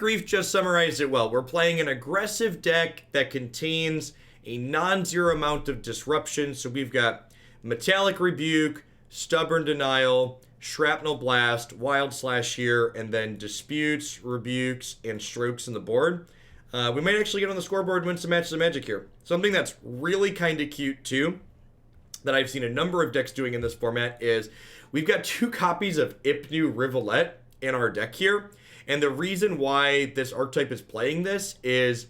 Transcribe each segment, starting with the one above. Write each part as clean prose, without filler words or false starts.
Grief just summarized it well. We're playing an aggressive deck that contains a non-zero amount of disruption. So we've got Metallic Rebuke, Stubborn Denial, Shrapnel Blast, Wild Slash here, and then Disputes, Rebukes, and Strokes in the board. We might actually get on the scoreboard and win some matches of Magic here. Something that's really kind of cute too, that I've seen a number of decks doing in this format, is we've got 2 copies of Ipnu Rivulet in our deck here. And the reason why this archetype is playing this is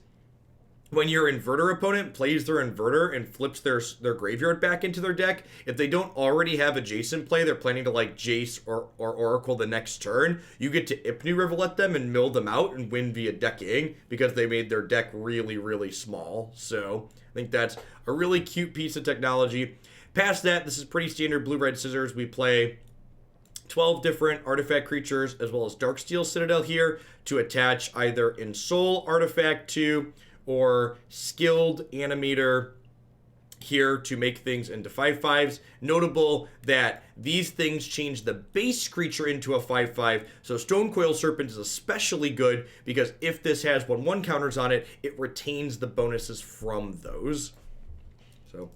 when your inverter opponent plays their inverter and flips their graveyard back into their deck, if they don't already have adjacent play, they're planning to like Jace or Oracle the next turn, you get to Ipnu Rivulet them and mill them out and win via decking because they made their deck really, really small. So I think that's a really cute piece of technology. Past that, this is pretty standard blue-red scissors. We play 12 different artifact creatures as well as Darksteel Citadel here to attach either Ensoul Artifact to or Skilled Animator here to make things into 5/5s. Notable that these things change the base creature into a 5/5, so Stonecoil Serpent is especially good because if this has 1/1 counters on it, it retains the bonuses from those. So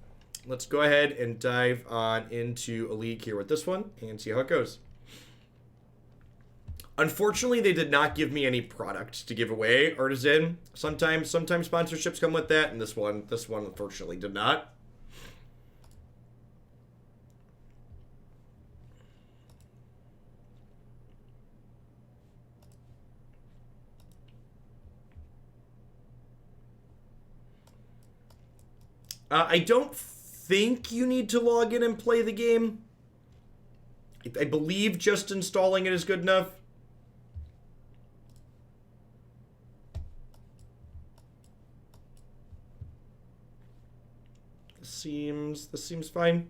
let's go ahead and dive on into a league here with this one and see how it goes. Unfortunately, they did not give me any product to give away, Artisan. Sometimes sponsorships come with that, and this one unfortunately did not. I don't think you need to log in and play the game. I believe just installing it is good enough. This seems fine.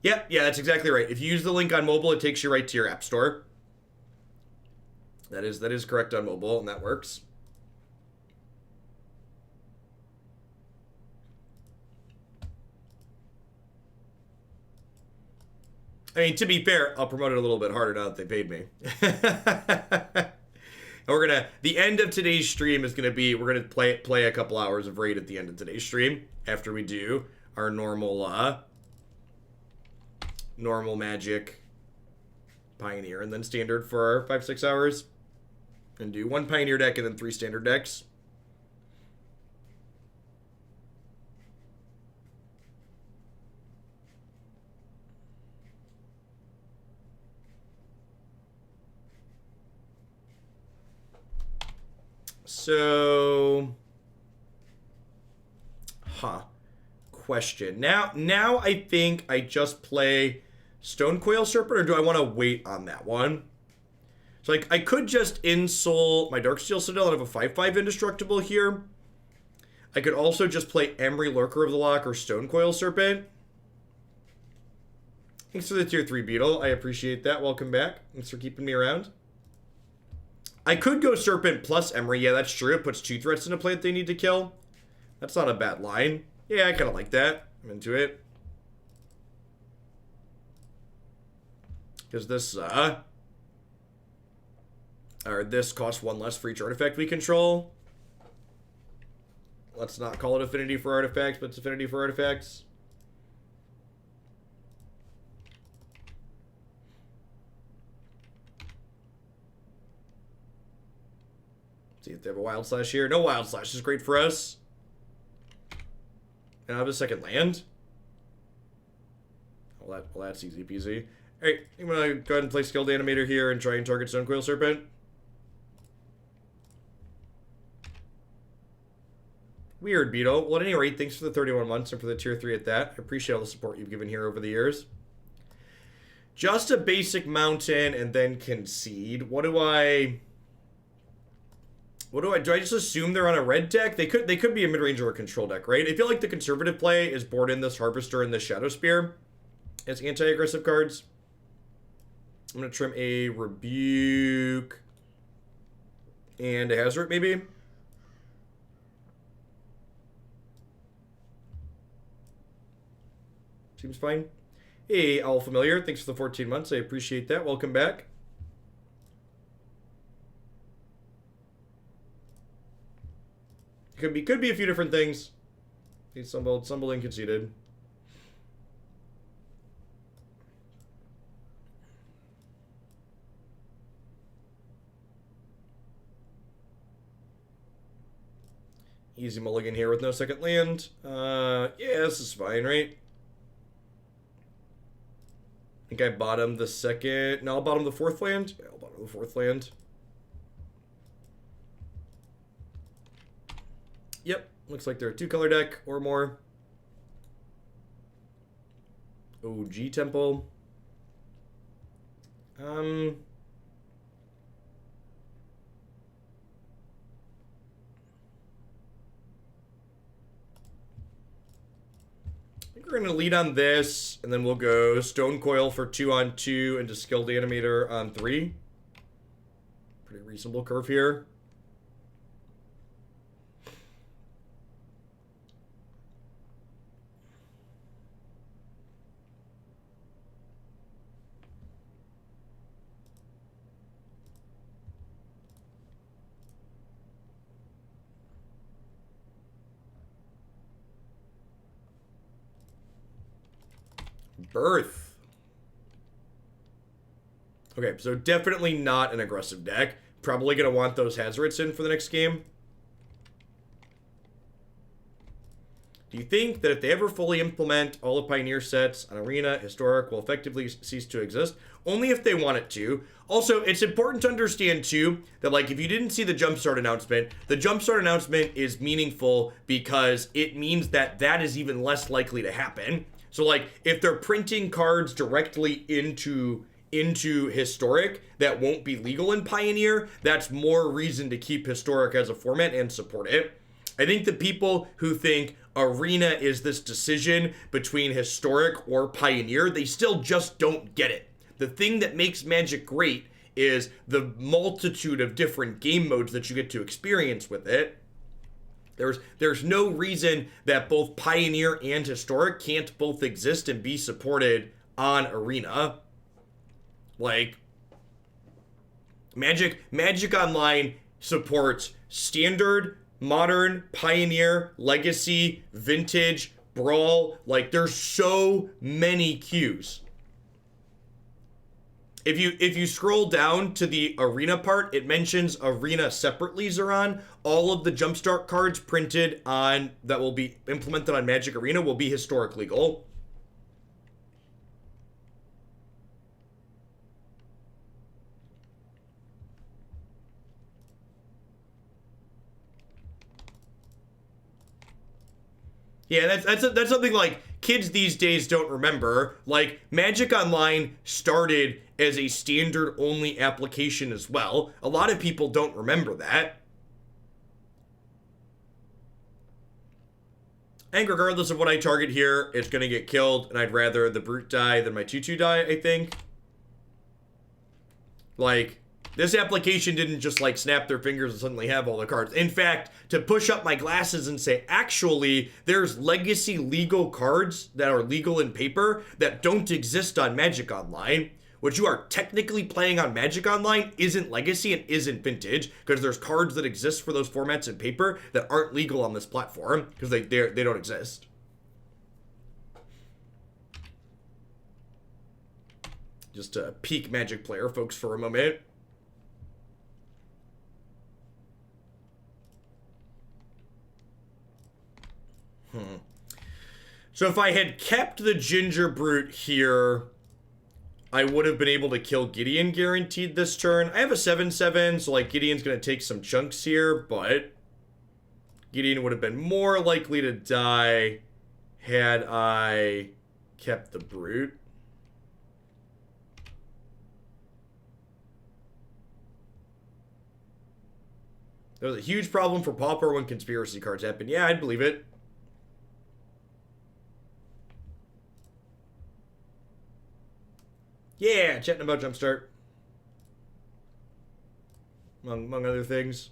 Yeah, that's exactly right. If you use the link on mobile, it takes you right to your app store. That is correct on mobile, and that works. I mean, to be fair, I'll promote it a little bit harder now that they paid me. And the end of today's stream is gonna be, we're gonna play a couple hours of Raid at the end of today's stream after we do our normal Magic Pioneer and then Standard for 5-6 hours, and do 1 Pioneer deck and then 3 Standard decks. So, question. Now I think I just play Stonecoil Serpent, or do I want to wait on that one? So like I could just Ensoul my Darksteel Citadel and have a 5/5 indestructible here. I could also just play Emry, Lurker of the Loch, or Stonecoil Serpent. Thanks for the tier 3 Beetle. I appreciate that. Welcome back. Thanks for keeping me around. I could go Serpent plus Emry. Yeah, that's true. It puts 2 threats into play that they need to kill. That's not a bad line. Yeah, I kind of like that. I'm into it. Because this costs 1 less for each artifact we control. Let's not call it affinity for artifacts, but it's affinity for artifacts. See if they have a Wild Slash here. No Wild Slash is great for us. And I have a second land. Well, that's easy peasy. Alright, I'm gonna go ahead and play Skilled Animator here and try and target Stonecoil Serpent. Weird, Beetle. Well, at any rate, thanks for the 31 months and for the tier 3 at that. I appreciate all the support you've given here over the years. Just a basic mountain and then concede. Do I just assume they're on a red deck? They could be a mid-range or a control deck, right? I feel like the conservative play is board in this Harvester and this Shadowspear as anti-aggressive cards. I'm gonna trim a Rebuke and a Hazoret, maybe. Seems fine. Hey, All Familiar, thanks for the 14 months. I appreciate that. Welcome back. Could be a few different things. He stumbled and conceded. Easy mulligan here with no second land. Yeah, this is fine, right? I think I bottomed the second. No, I'll bottom the fourth land. Yeah, I'll bottom the fourth land. Yep, looks like they're a 2-color deck or more. OG Temple. I think we're gonna lead on this, and then we'll go Stonecoil for 2 on 2 into Skilled Animator on 3. Pretty reasonable curve here. Birth. Okay, so definitely not an aggressive deck. Probably going to want those Hazarets in for the next game. Do you think that if they ever fully implement all the Pioneer sets on Arena, Historic will effectively cease to exist? Only if they want it to. Also, it's important to understand, too, that, like, if you didn't see the Jumpstart announcement, the Jumpstart announcement is meaningful because it means that that is even less likely to happen. So, like, if they're printing cards directly into Historic that won't be legal in Pioneer, that's more reason to keep Historic as a format and support it. I think the people who think Arena is this decision between Historic or Pioneer, they still just don't get it. The thing that makes Magic great is the multitude of different game modes that you get to experience with it. There's no reason that both Pioneer and Historic can't both exist and be supported on Arena. Like, Magic Online supports Standard, Modern, Pioneer, Legacy, Vintage, Brawl. Like, there's so many queues. If you scroll down to the Arena part, it mentions Arena separately, Zeron. All of the Jumpstart cards printed on, that will be implemented on Magic Arena, will be Historic legal. Yeah, that's something like kids these days don't remember. Like, Magic Online started as a standard only application as well. A lot of people don't remember that. And regardless of what I target here, it's going to get killed, and I'd rather the Brute die than my 2/2 die, I think. Like, this application didn't just, like, snap their fingers and suddenly have all the cards. In fact, to push up my glasses and say, actually, there's Legacy legal cards that are legal in paper that don't exist on Magic Online. What you are technically playing on Magic Online isn't Legacy and isn't Vintage, because there's cards that exist for those formats in paper that aren't legal on this platform, because they don't exist. Just a peak Magic player, folks, for a moment. So if I had kept the Gingerbrute here, I would have been able to kill Gideon guaranteed this turn. I have a 7/7, so, like, Gideon's going to take some chunks here, but Gideon would have been more likely to die had I kept the Brute. There was a huge problem for Pauper when conspiracy cards happened. Yeah, I'd believe it. Yeah, chatting about Jumpstart. Among other things.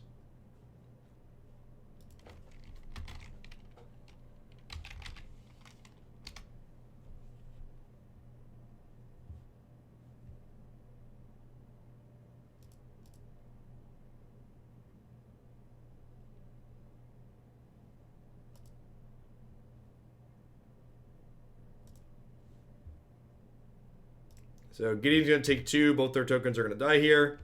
So Gideon's going to take 2. Both their tokens are going to die here.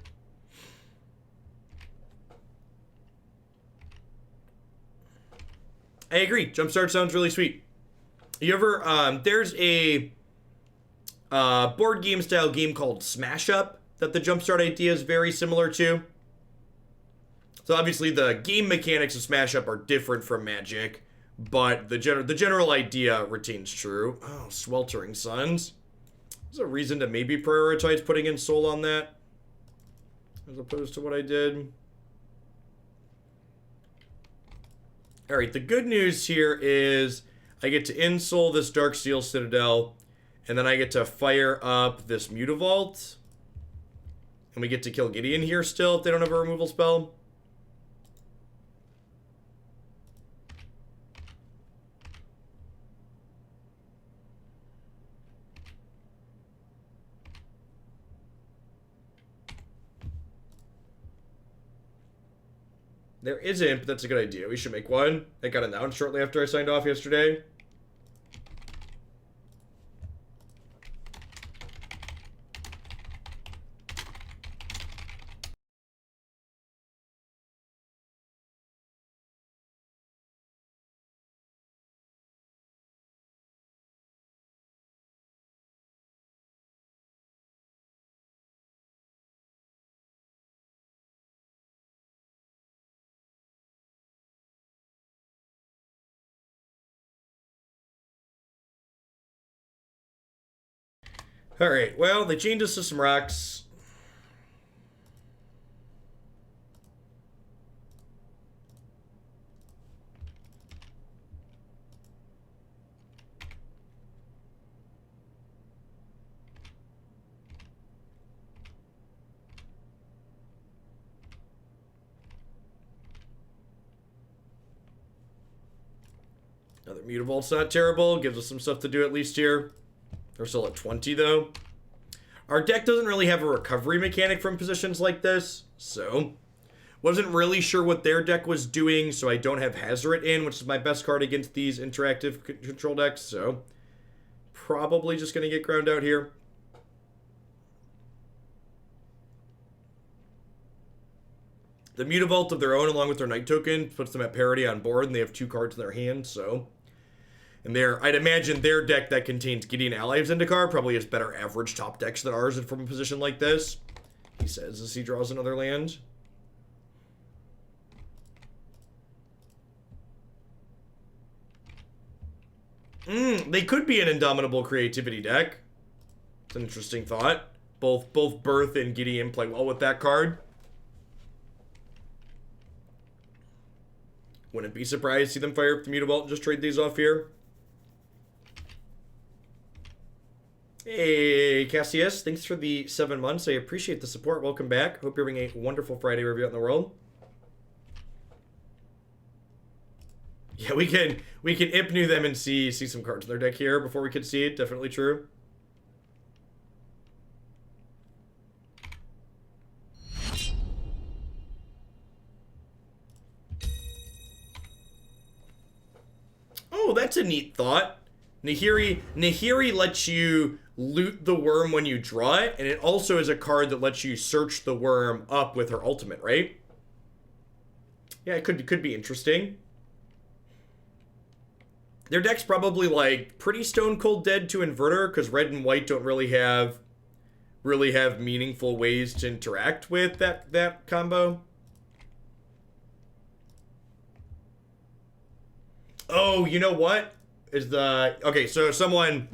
I agree. Jumpstart sounds really sweet. You ever, there's a board game style game called Smash Up that the Jumpstart idea is very similar to. So obviously the game mechanics of Smash Up are different from Magic, but the general idea retains true. Oh, Sweltering Suns. There's a reason to maybe prioritize putting Ensoul on that, as opposed to what I did. Alright, the good news here is I get to Ensoul this Darksteel Citadel, and then I get to fire up this Mutavault. And we get to kill Gideon here still if they don't have a removal spell. There isn't, but that's a good idea. We should make one. That got announced shortly after I signed off yesterday. Alright, well, they chained us to some rocks. Another Mutavault's not terrible. Gives us some stuff to do at least here. We're still at 20, though. Our deck doesn't really have a recovery mechanic from positions like this, so wasn't really sure what their deck was doing, so I don't have Hazoret in, which is my best card against these interactive control decks, so probably just going to get ground out here. The Mutavault of their own, along with their Night token, puts them at parity on board, and they have 2 cards in their hand, so... And I'd imagine their deck that contains Gideon Ally of Zendikar probably has better average top decks than ours from a position like this. He says as he draws another land. They could be an Indomitable Creativity deck. It's an interesting thought. Both Birth and Gideon play well with that card. Wouldn't be surprised to see them fire up the Mutavault and just trade these off here. Hey, Cassius, thanks for the 7 months. I appreciate the support. Welcome back. Hope you're having a wonderful Friday review out in the world. Yeah, we can Ipnu them and see some cards in their deck here before we concede. Definitely true. Oh, that's a neat thought. Nahiri lets you loot the worm when you draw it, and it also is a card that lets you search the worm up with her ultimate, right? Yeah, it could be interesting. Their deck's probably like pretty stone cold dead to Inverter, because red and white don't really have meaningful ways to interact with that combo. Oh, you know what? Okay, so someone...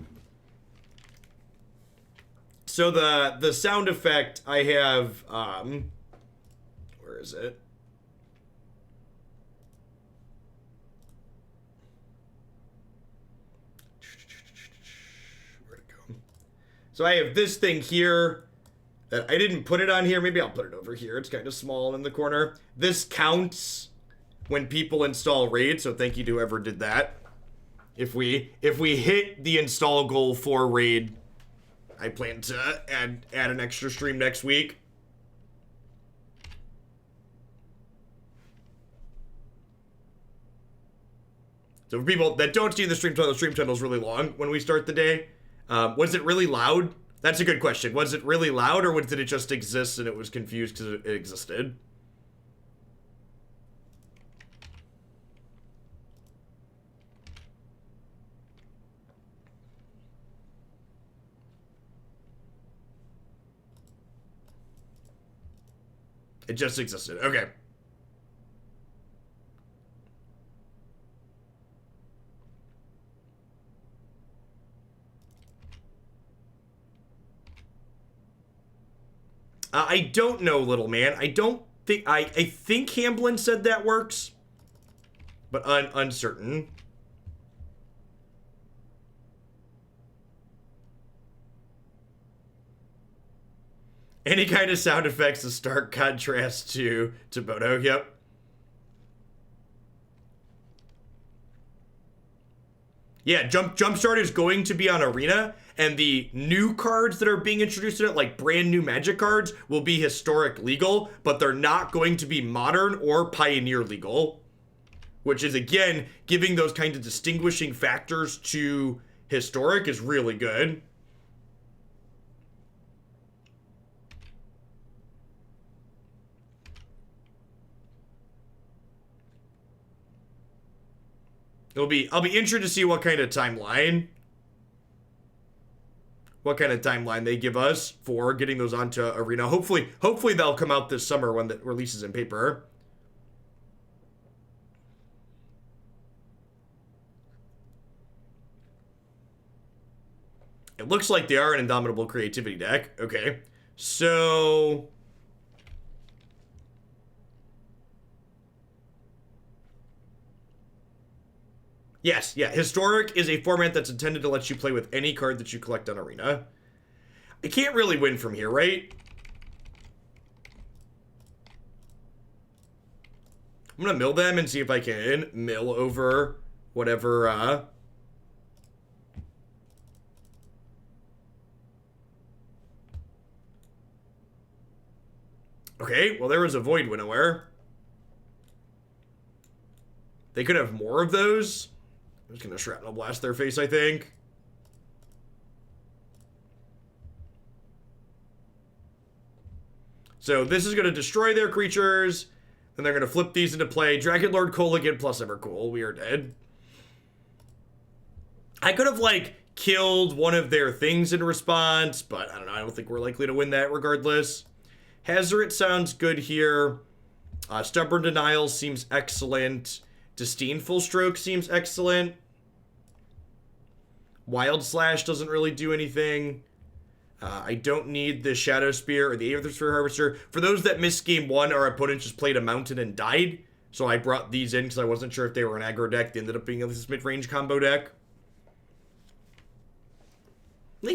So the sound effect I have, where is it? Where'd it go? So I have this thing here that I didn't put it on here. Maybe I'll put it over here. It's kind of small in the corner. This counts when people install Raid, so thank you to whoever did that. If we hit the install goal for Raid, I plan to add an extra stream next week. So for people that don't see the stream title is really long when we start the day. Was it really loud That's a good question. Was it really loud, or did it just exist and it was confused because it existed? It just existed. Okay. I don't know, little man. I don't think... I think Hamblin said that works, but uncertain. Any kind of sound effects is stark contrast to Bodo. Yep. Yeah, Jumpstart is going to be on Arena, and the new cards that are being introduced in it, like brand new Magic cards, will be Historic legal, but they're not going to be Modern or Pioneer legal, which is, again, giving those kinds of distinguishing factors to Historic is really good. I'll be interested to see what kind of timeline they give us for getting those onto Arena. Hopefully they'll come out this summer when the release is in paper. It looks like they are an Indomitable Creativity deck. Okay. So... yes, yeah. Historic is a format that's intended to let you play with any card that you collect on Arena. I can't really win from here, right? I'm gonna mill them and see if I can mill over whatever, Okay, well there was a Void Winnower. They could have more of those. I'm just gonna Shrapnel Blast their face, I think. So this is gonna destroy their creatures, and they're gonna flip these into play. Dragon Lord Kolaghan plus Evercool. We are dead. I could have, like, killed one of their things in response, but I don't know. I don't think we're likely to win that regardless. Hazoret sounds good here. Stubborn Denial seems excellent. Disdainful Stroke seems excellent. Wild Slash doesn't really do anything. I don't need the Shadowspear or the Aethersphere Harvester. For those that missed game one, our opponent just played a mountain and died. So I brought these in because I wasn't sure if they were an aggro deck. They ended up being this mid-range combo deck. At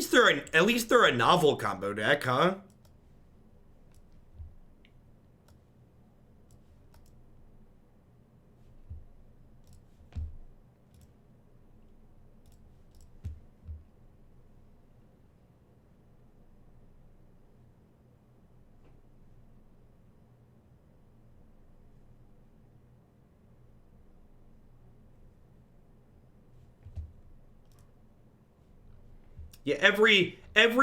least they're a novel combo deck, huh? Yeah, every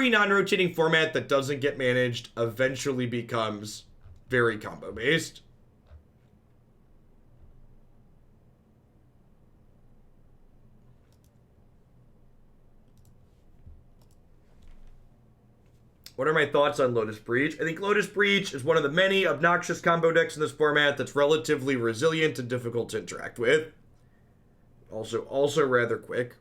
non-rotating format that doesn't get managed eventually becomes very combo-based. What are my thoughts on Lotus Breach? I think Lotus Breach is one of the many obnoxious combo decks in this format that's relatively resilient and difficult to interact with. Also rather quick.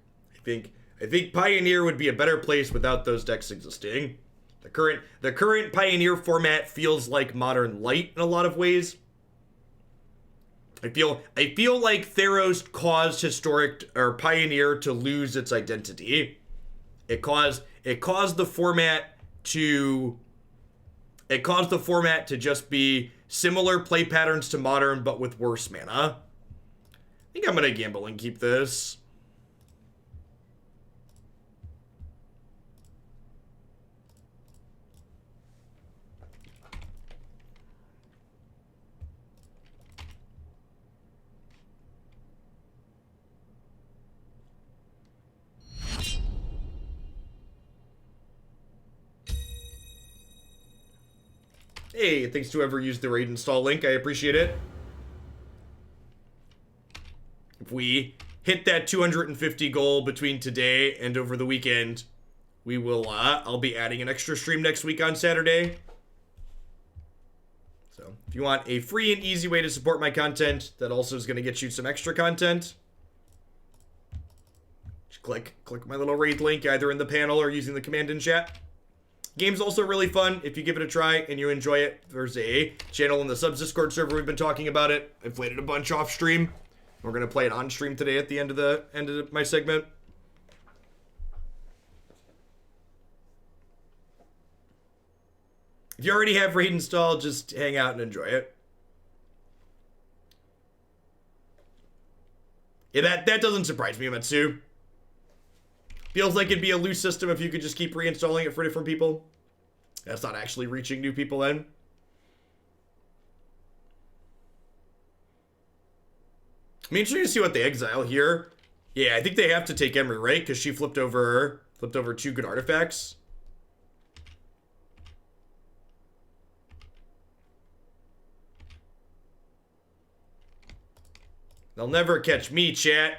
I think Pioneer would be a better place without those decks existing. The current Pioneer format feels like Modern Light in a lot of ways. I feel like Theros caused Historic or Pioneer to lose its identity. It caused the format to just be similar play patterns to Modern but with worse mana. I think I'm gonna gamble and keep this. Hey, thanks to whoever used the raid install link. I appreciate it. If we hit that 250 goal between today and over the weekend, we will, I'll be adding an extra stream next week on Saturday. So if you want a free and easy way to support my content that also is going to get you some extra content, just click my little raid link either in the panel or using the command in chat. Game's also really fun if you give it a try and you enjoy it. There's a channel in the subs Discord server, we've been talking about it. I played it a bunch off stream. We're gonna play it on stream today at the end of my segment. If you already have raid installed, just hang out and enjoy it. Yeah, that doesn't surprise me, Matsu. Feels like it'd be a loose system if you could just keep reinstalling it for different people. That's not actually reaching new people then. I'm interested to see what they exile here. Yeah, I think they have to take Emry, right? Because she flipped over 2 good artifacts. They'll never catch me, chat.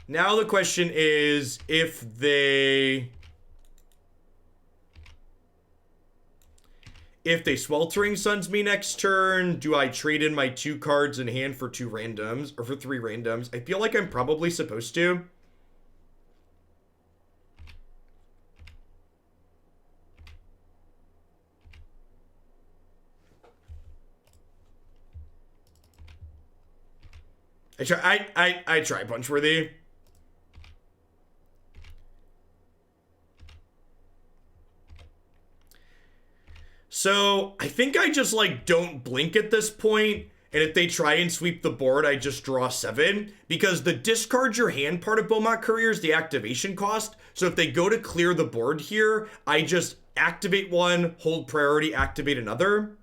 Now the question is if they Sweltering Suns me next turn, do I trade in my 2 cards in hand for 2 randoms or for 3 randoms? I feel like I'm probably supposed to. I try Punchworthy. So, I think I just, like, don't blink at this point, and if they try and sweep the board, I just draw 7, because the discard your hand part of Bomat Courier is the activation cost, so if they go to clear the board here, I just activate one, hold priority, activate another.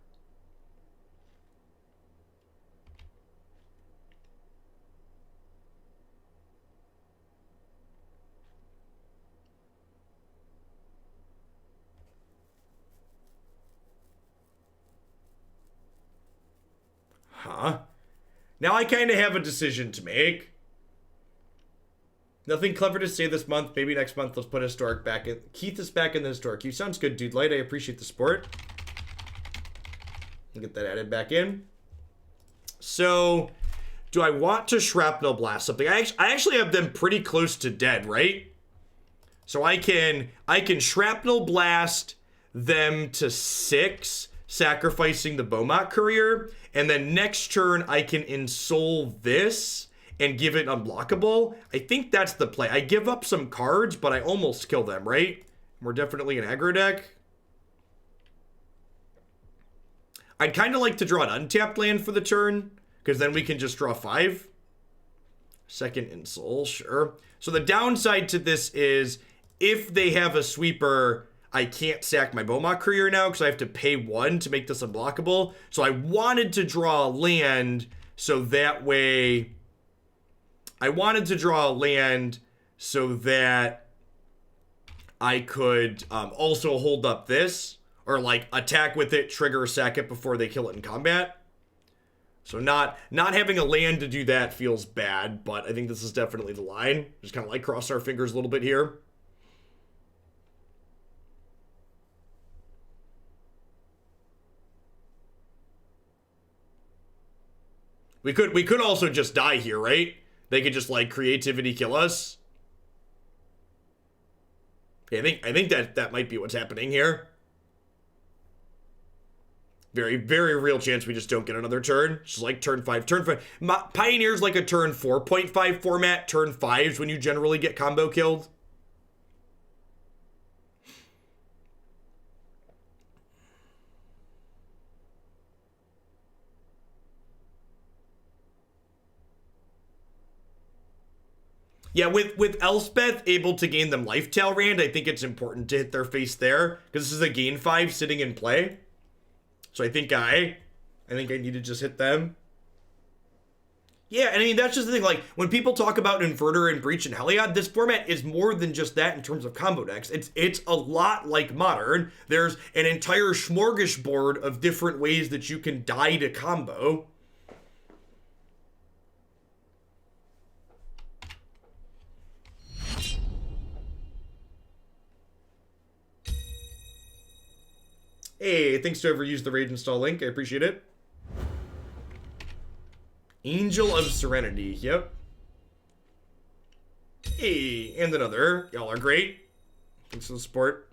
Huh. Now I kind of have a decision to make. Nothing clever to say this month. Maybe next month let's put Historic back in. Keith is back in the Historic queue. Sounds good, Dude Light. I appreciate the support. I'll get that added back in. So, do I want to Shrapnel Blast something? I actually have them pretty close to dead, right? So I can Shrapnel Blast them to 6, sacrificing the Bomat Courier. And then next turn, I can Ensoul this and give it unblockable. I think that's the play. I give up some cards, but I almost kill them, right? We're definitely an aggro deck. I'd kind of like to draw an untapped land for the turn, because then we can just draw 5. Second Ensoul, sure. So the downside to this is, if they have a sweeper, I can't sack my Bomat Courier now because I have to pay 1 to make this unblockable. So I wanted to draw a land so that way... I wanted to draw a land so that I could also hold up this. Or like attack with it, trigger, sack it before they kill it in combat. So not having a land to do that feels bad, but I think this is definitely the line. Just kind of like cross our fingers a little bit here. We could also just die here, right? They could just like creativity kill us. Yeah, I think that might be what's happening here. Very, very real chance we just don't get another turn. Just like turn 5. Turn 5. Pioneer's like a turn 4.5 format. Turn 5's when you generally get combo killed. Yeah, with Elspeth able to gain them Life Talrand, I think it's important to hit their face there, because this is a gain 5 sitting in play. So I think I need to just hit them. Yeah, and I mean, that's just the thing. Like, when people talk about Inverter and Breach and Heliod, this format is more than just that in terms of combo decks. It's a lot like Modern. There's an entire smorgasbord of different ways that you can die to combo. Hey, thanks to whoever used the Rage install link. I appreciate it. Angel of Serenity. Yep. Hey, and another. Y'all are great. Thanks for the support.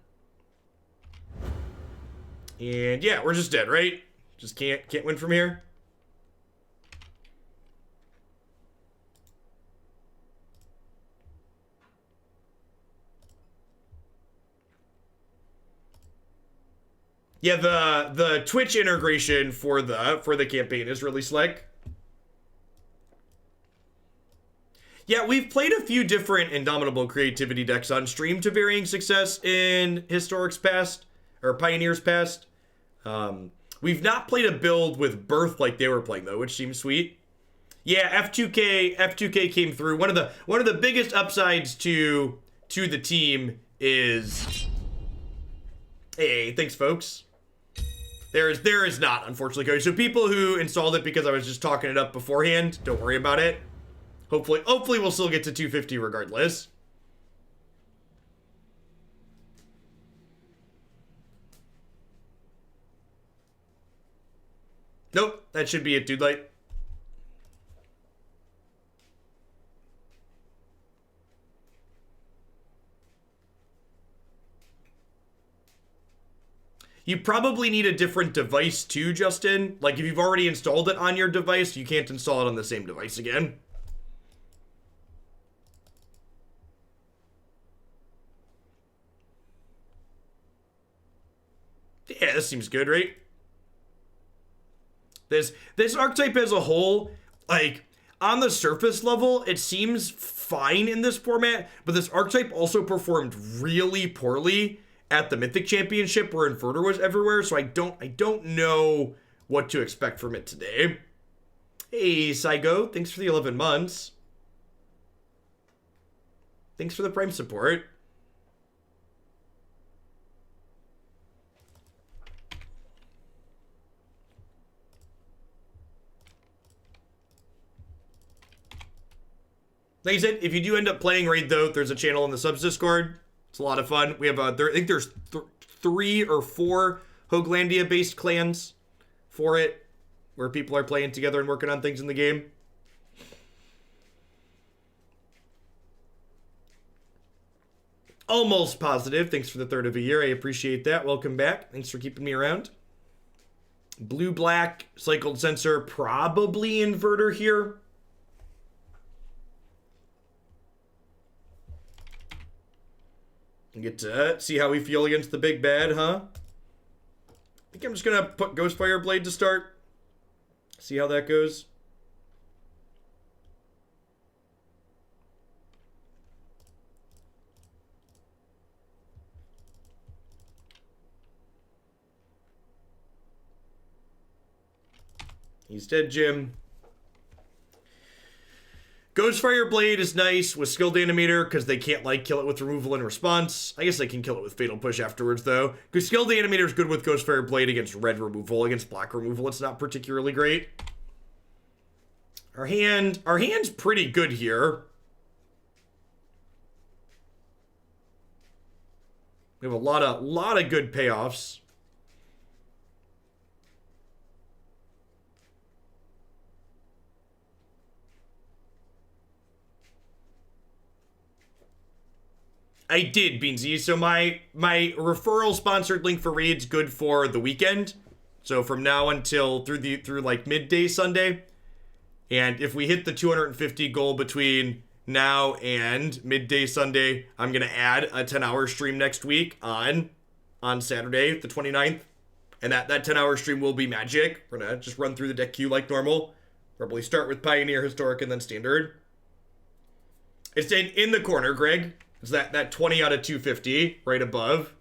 And yeah, we're just dead, right? Just can't win from here. Yeah, the Twitch integration for the campaign is really slick. Yeah, we've played a few different Indomitable Creativity decks on stream to varying success in Historics past, or Pioneers past. We've not played a build with Birth like they were playing though, which seems sweet. Yeah, F2K came through. One of the biggest upsides to the team is, hey, thanks folks. There is not, unfortunately, Cody. So people who installed it because I was just talking it up beforehand, don't worry about it. Hopefully we'll still get to 250 regardless. Nope, that should be it, dude. Light. You probably need a different device too, Justin. Like, if you've already installed it on your device, you can't install it on the same device again. Yeah, this seems good, right? This archetype as a whole, like, on the surface level, it seems fine in this format, but this archetype also performed really poorly at the Mythic Championship where Inverter was everywhere, so I don't know what to expect from it today. Hey, Saigo, thanks for the 11 months. Thanks for the Prime support. Like I said, if you do end up playing Raid, though, there's a channel in the subs Discord. It's a lot of fun. We have, I think there's 3 or 4 Hoaglandia-based clans for it, where people are playing together and working on things in the game. Almost positive. Thanks for the 3rd of a year. I appreciate that. Welcome back. Thanks for keeping me around. Blue-black, cycled sensor, probably Inverter here. Get to see how we feel against the big bad, huh? I think I'm just gonna put Ghostfire Blade to start. See how that goes. He's dead, Jim. Ghostfire Blade is nice with Skilled Animator because they can't, like, kill it with removal and response. I guess they can kill it with Fatal Push afterwards, though. Because Skilled Animator is good with Ghostfire Blade against red removal. Against black removal, it's not particularly great. Our hand's pretty good here. We have a lot of good payoffs. I did, Beansy. So my referral sponsored link for Raid's good for the weekend. So from now until through like midday Sunday. And if we hit the 250 goal between now and midday Sunday, I'm going to add a 10-hour stream next week on Saturday, the 29th. And that 10-hour stream will be magic. We're going to just run through the deck queue like normal. Probably start with Pioneer, Historic, and then Standard. It's in the corner, Greg. It's that 20 out of 250 right above.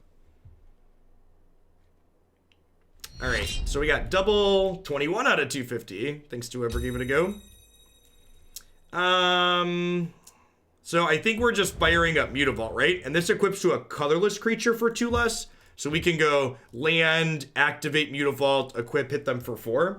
All right, so we got double 21 out of 250. Thanks to whoever gave it a go. So I think we're just firing up Mutavault, right? And this equips to a colorless creature for 2 less. So we can go land, activate Mutavault, equip, hit them for 4.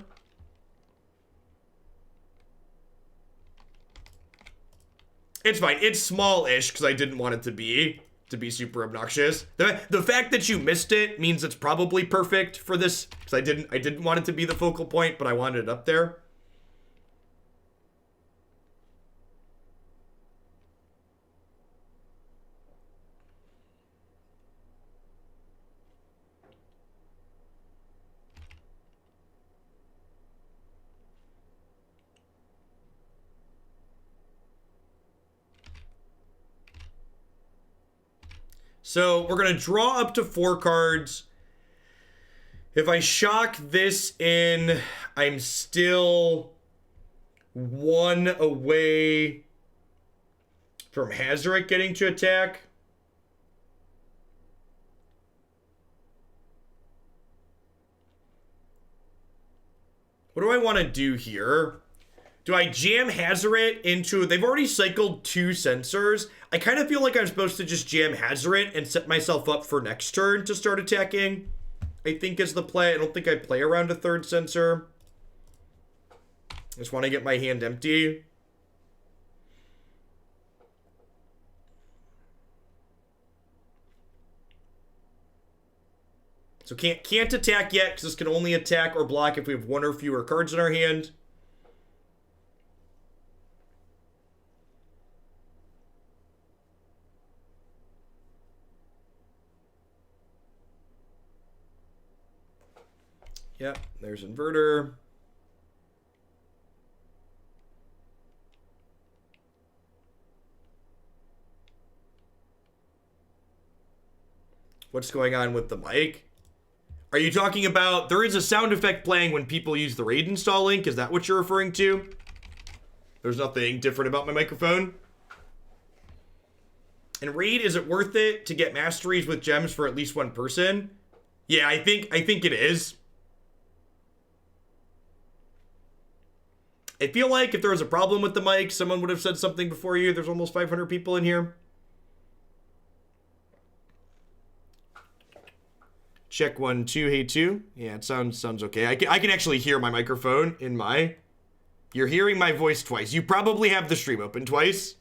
It's fine. It's small-ish because I didn't want it to be super obnoxious. The fact that you missed it means it's probably perfect for this because I didn't want it to be the focal point, but I wanted it up there. So we're going to draw up to 4 cards. If I shock this in, I'm still 1 away from Hazoret getting to attack. What do I want to do here? Do I jam Hazoret into... They've already cycled 2 sensors. I kind of feel like I'm supposed to just jam Hazoret and set myself up for next turn to start attacking. I think is the play. I don't think I play around a 3rd sensor. I just want to get my hand empty. So can't attack yet because this can only attack or block if we have 1 or fewer cards in our hand. Yep, there's Inverter. What's going on with the mic? Are you talking about, there is a sound effect playing when people use the RAID install link? Is that what you're referring to? There's nothing different about my microphone. And RAID, is it worth it to get masteries with gems for at least 1 person? Yeah, I think it is. I feel like if there was a problem with the mic, someone would have said something before you. There's almost 500 people in here. Check 1, 2, hey 2. Yeah, it sounds okay. I can actually hear my microphone in my... You're hearing my voice twice. You probably have the stream open twice.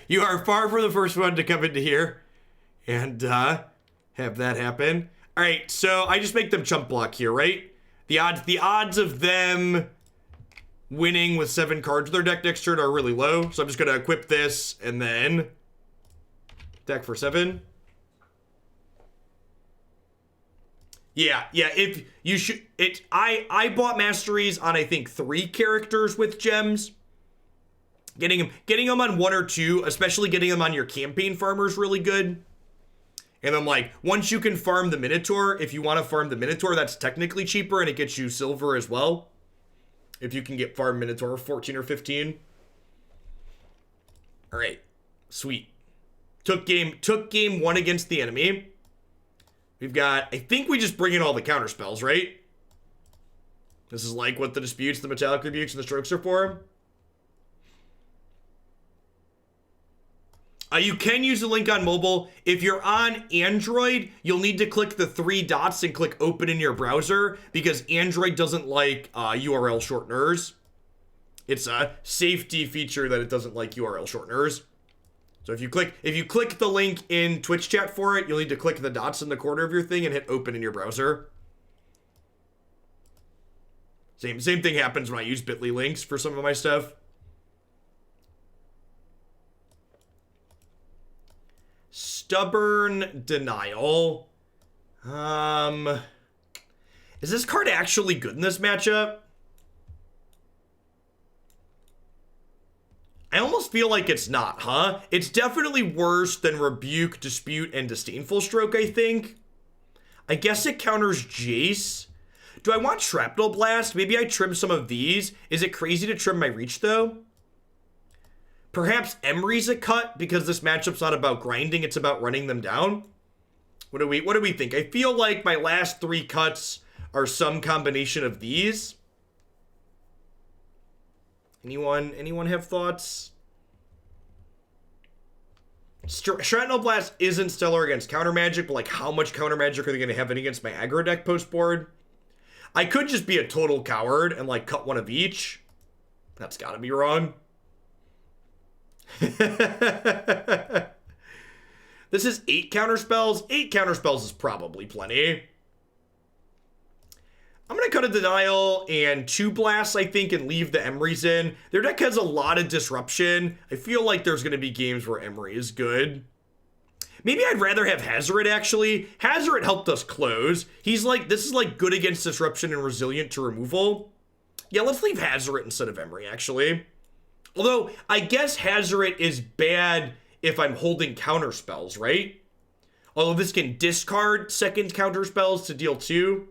You are far from the first one to come into here and have that happen. All right, so I just make them chump block here, right? The odds of them winning with 7 cards with their deck next turn are really low. So I'm just gonna equip this and then attack for 7. Yeah. If you should, I bought masteries on I think 3 characters with gems. Getting them on 1 or 2, especially getting them on your campaign farmer is really good. And then, like, once you can farm the Minotaur, if you want to farm the Minotaur, that's technically cheaper, and it gets you silver as well. If you can get farm Minotaur 14 or 15. All right, sweet. Took game 1 against the enemy. We've got, I think we just bring in all the counter spells, right? This is like what the disputes, the Metallic Rebukes, and the strokes are for. You can use the link on mobile. If you're on Android, you'll need to click the 3 dots and click open in your browser because Android doesn't like URL shorteners. It's a safety feature that it doesn't like URL shorteners. So if you click the link in Twitch chat for it, you'll need to click the dots in the corner of your thing and hit open in your browser. Same thing happens when I use Bitly links for some of my stuff. Stubborn Denial. Is this card actually good in this matchup? I almost feel like it's not, huh? It's definitely worse than Rebuke, Dispute, and Disdainful Stroke, I think. I guess it counters Jace. Do I want Shrapnel Blast? Maybe I trim some of these. Is it crazy to trim my reach, though? Perhaps Emry's a cut because this matchup's not about grinding, it's about running them down. What do we think? I feel like my last 3 cuts are some combination of these. Anyone have thoughts? Shrapnel Blast isn't stellar against counter magic, but like how much counter magic are they going to have against my aggro deck post board? I could just be a total coward and like cut one of each. That's got to be wrong. This is 8 counterspells. 8 counterspells is probably plenty. I'm going to cut a Denial and 2 Blasts, I think, and leave the Emrys in. Their deck has a lot of disruption. I feel like there's going to be games where Emry is good. Maybe I'd rather have Hazoret, actually. Hazoret helped us close. He's like, this is like good against disruption and resilient to removal. Yeah, let's leave Hazoret instead of Emry, actually. Although, I guess Hazoret is bad if I'm holding counter spells, right? Although this can discard second counter spells to deal 2.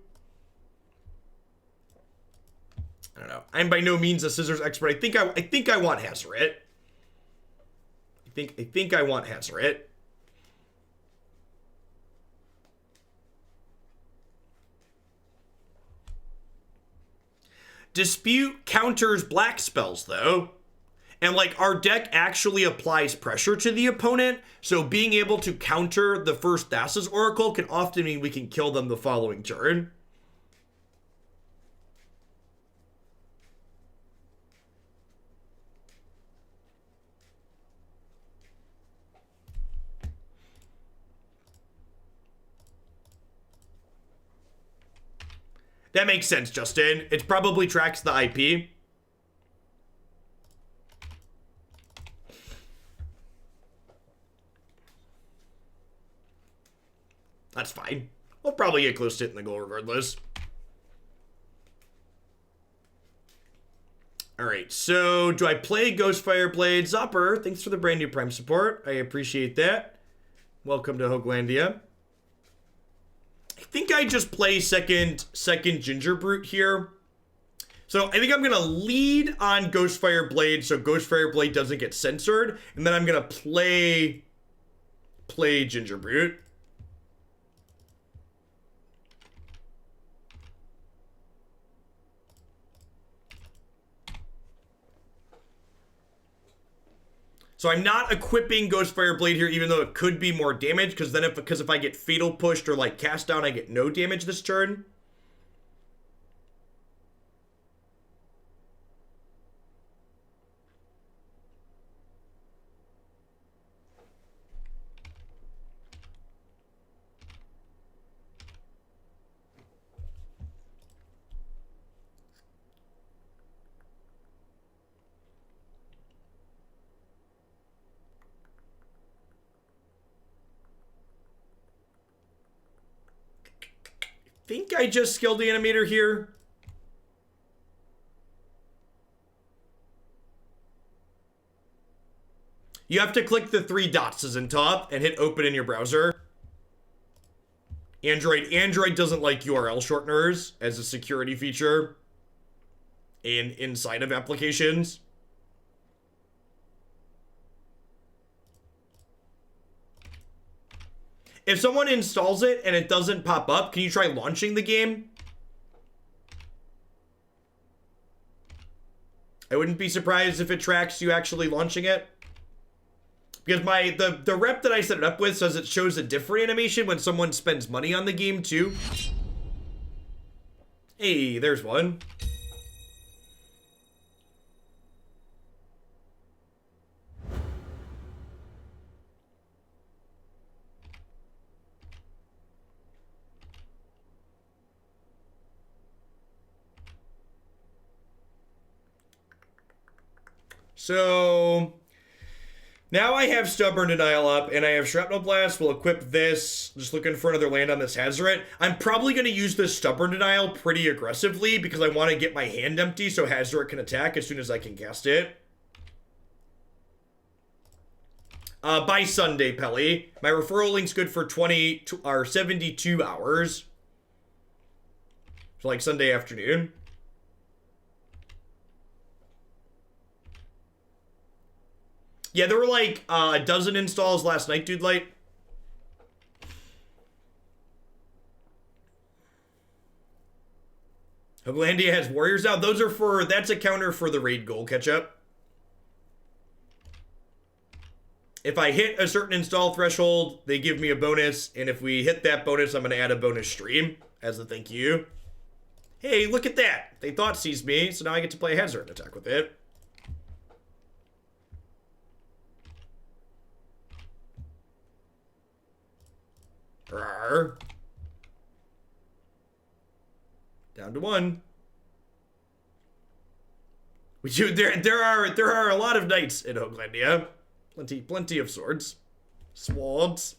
I don't know. I'm by no means a scissors expert. I think I want Hazoret. I think I want Hazoret. Dispute counters black spells though. And like our deck actually applies pressure to the opponent, so being able to counter the first Thassa's Oracle can often mean we can kill them the following turn. That makes sense, Justin. It probably tracks the IP. That's fine. We'll probably get close to hitting the goal regardless. Alright, so do I play Ghostfire Blade? Zopper, thanks for the brand new Prime support. I appreciate that. Welcome to Hoaglandia. I think I just play second Gingerbrute here. So I think I'm going to lead on Ghostfire Blade so Ghostfire Blade doesn't get censored. And then I'm going to play Gingerbrute. So I'm not equipping Ghostfire Blade here, even though it could be more damage, because if I get Fatal Pushed or like Cast Down, I get no damage this turn. I think I just Skilled Animator here. You have to click the 3 dots as in top and hit open in your browser. Android doesn't like URL shorteners as a security feature inside of applications. If someone installs it and it doesn't pop up, can you try launching the game? I wouldn't be surprised if it tracks you actually launching it. Because the rep that I set it up with says it shows a different animation when someone spends money on the game too. Hey, there's one. So now I have Stubborn Denial up and I have Shrapnel Blast. We'll equip this. Just looking for another land on this Hazoret. I'm probably going to use this Stubborn Denial pretty aggressively because I want to get my hand empty so Hazoret can attack as soon as I can cast it. By Sunday, Pelly. My referral link's good for 72 hours. So like Sunday afternoon. Yeah, there were like a dozen installs last night, Dude Light. Hoaglandia has warriors now. Those are for, that's a counter for the raid goal catch-up. If I hit a certain install threshold, they give me a bonus. And if we hit that bonus, I'm going to add a bonus stream as a thank you. Hey, look at that. They thought sees me, so now I get to play a Hazoret attack with it. Rawr. Down to 1. We do, there are a lot of knights in Hoaglandia. Plenty of swords. Swords.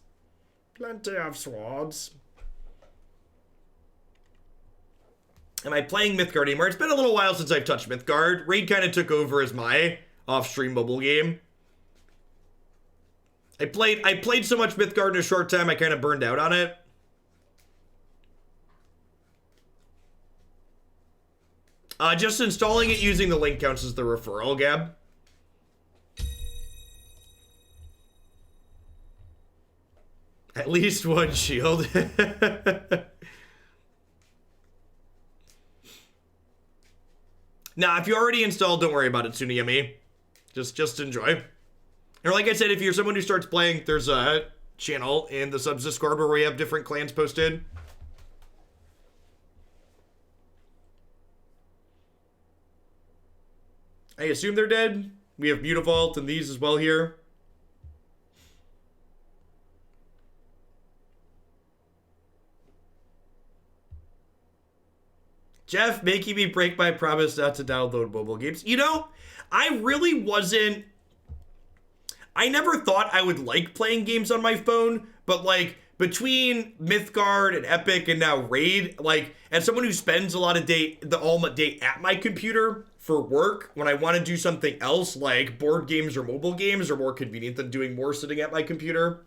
Plenty of swords. Am I playing Mythgard anymore? It's been a little while since I've touched Mythgard. Raid kind of took over as my off-stream mobile game. I played so much Mythgard in a short time, I kind of burned out on it. Just installing it using the link counts as the referral, Gab. At least one shield. Nah, if you already installed, don't worry about it, Suniyami. Just enjoy. Or like I said, if you're someone who starts playing, there's a channel in the subs Discord where we have different clans posted. I assume they're dead. We have Mutavault and these as well here. Jeff making me break my promise not to download mobile games. You know, I really wasn't... I never thought I would like playing games on my phone, but like between Mythgard and Epic and now Raid, like as someone who spends a lot of all my day at my computer for work, when I want to do something else like board games or mobile games are more convenient than doing more sitting at my computer.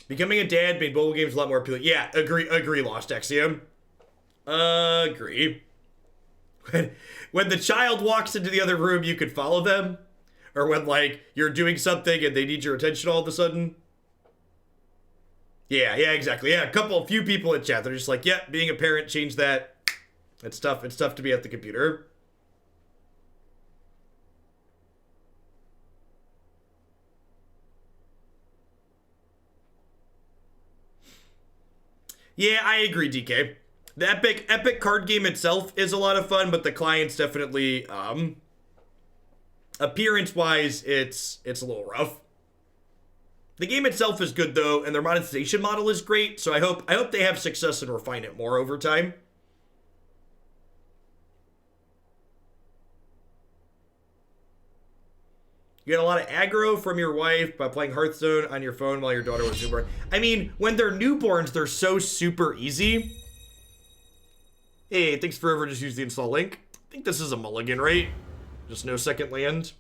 Becoming a dad made mobile games a lot more appealing. Yeah, agree, Lost Axiom. Agree. When the child walks into the other room, you could follow them. Or when, like, you're doing something and they need your attention all of a sudden. Yeah, exactly. Yeah, a few people in chat, they're just like, yeah, being a parent changed that. It's tough to be at the computer. Yeah, I agree, DK. The Epic card game itself is a lot of fun, but the client's definitely, appearance-wise, it's a little rough. The game itself is good, though, and their monetization model is great, so I hope they have success and refine it more over time. You get a lot of aggro from your wife by playing Hearthstone on your phone while your daughter was newborn. I mean, when they're newborns, they're so super easy. Hey, thanks forever. Just use the install link. I think this is a mulligan, right? Just no second land.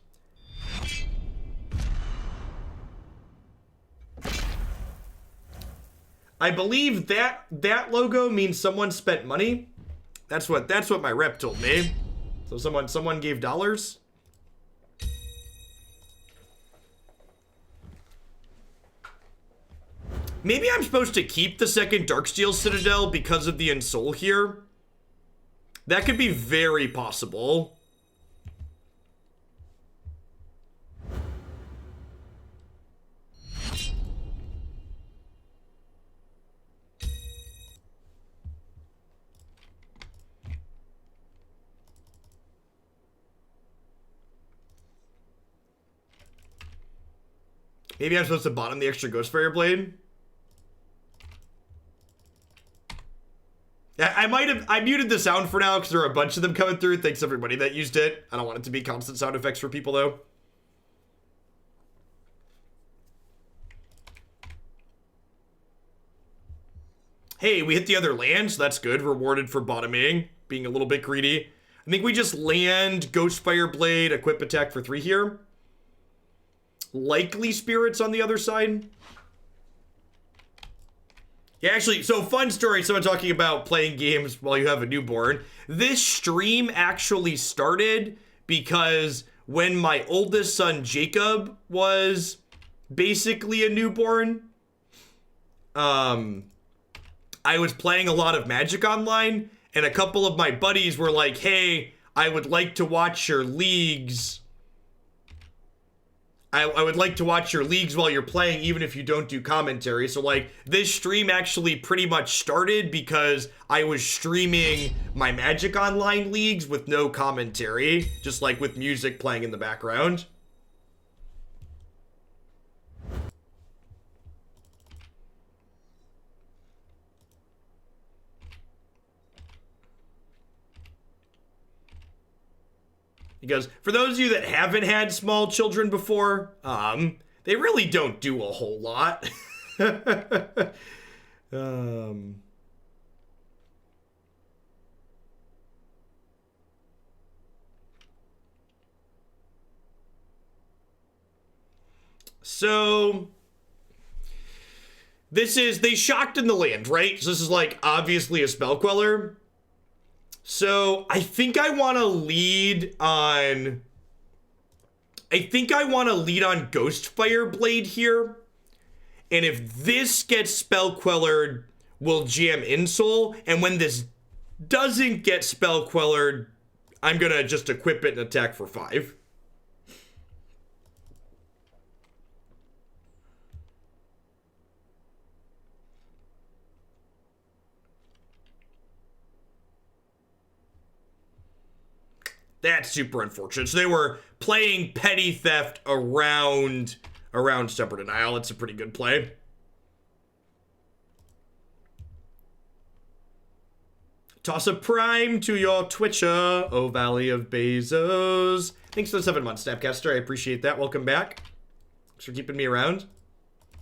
I believe that logo means someone spent money. That's what my rep told me. So someone gave dollars. Maybe I'm supposed to keep the second Darksteel Citadel because of the Ensoul here. That could be very possible. Maybe I'm supposed to bottom the extra Ghostfire Blade. I muted the sound for now because there are a bunch of them coming through. Thanks everybody that used it. I don't want it to be constant sound effects for people though. Hey, we hit the other land, so that's good. Rewarded for bottoming, being a little bit greedy. I think we just land Ghostfire Blade, equip attack for 3 here. Likely spirits on the other side. Yeah, actually, so fun story. Someone talking about playing games while you have a newborn. This stream actually started because when my oldest son, Jacob, was basically a newborn, I was playing a lot of Magic Online, and a couple of my buddies were like, hey, I would like to watch your leagues. I would like to watch your leagues while you're playing, even if you don't do commentary. So, like, this stream actually pretty much started because I was streaming my Magic Online leagues with no commentary, just like with music playing in the background. Because for those of you that haven't had small children before, they really don't do a whole lot. So this is, they shocked in the land, right? So this is like obviously a spell queller. So I think I want to lead on Ghostfire Blade here. And if this gets spell quellered, we'll jam Ensoul. And when this doesn't get spell quellered, I'm going to just equip it and attack for 5. That's super unfortunate. So they were playing Petty Theft around Stubborn Denial. It's a pretty good play. Toss a prime to your Twitcher, O Valley of Bezos. Thanks for the 7 months, Snapcaster. I appreciate that. Welcome back. Thanks for keeping me around.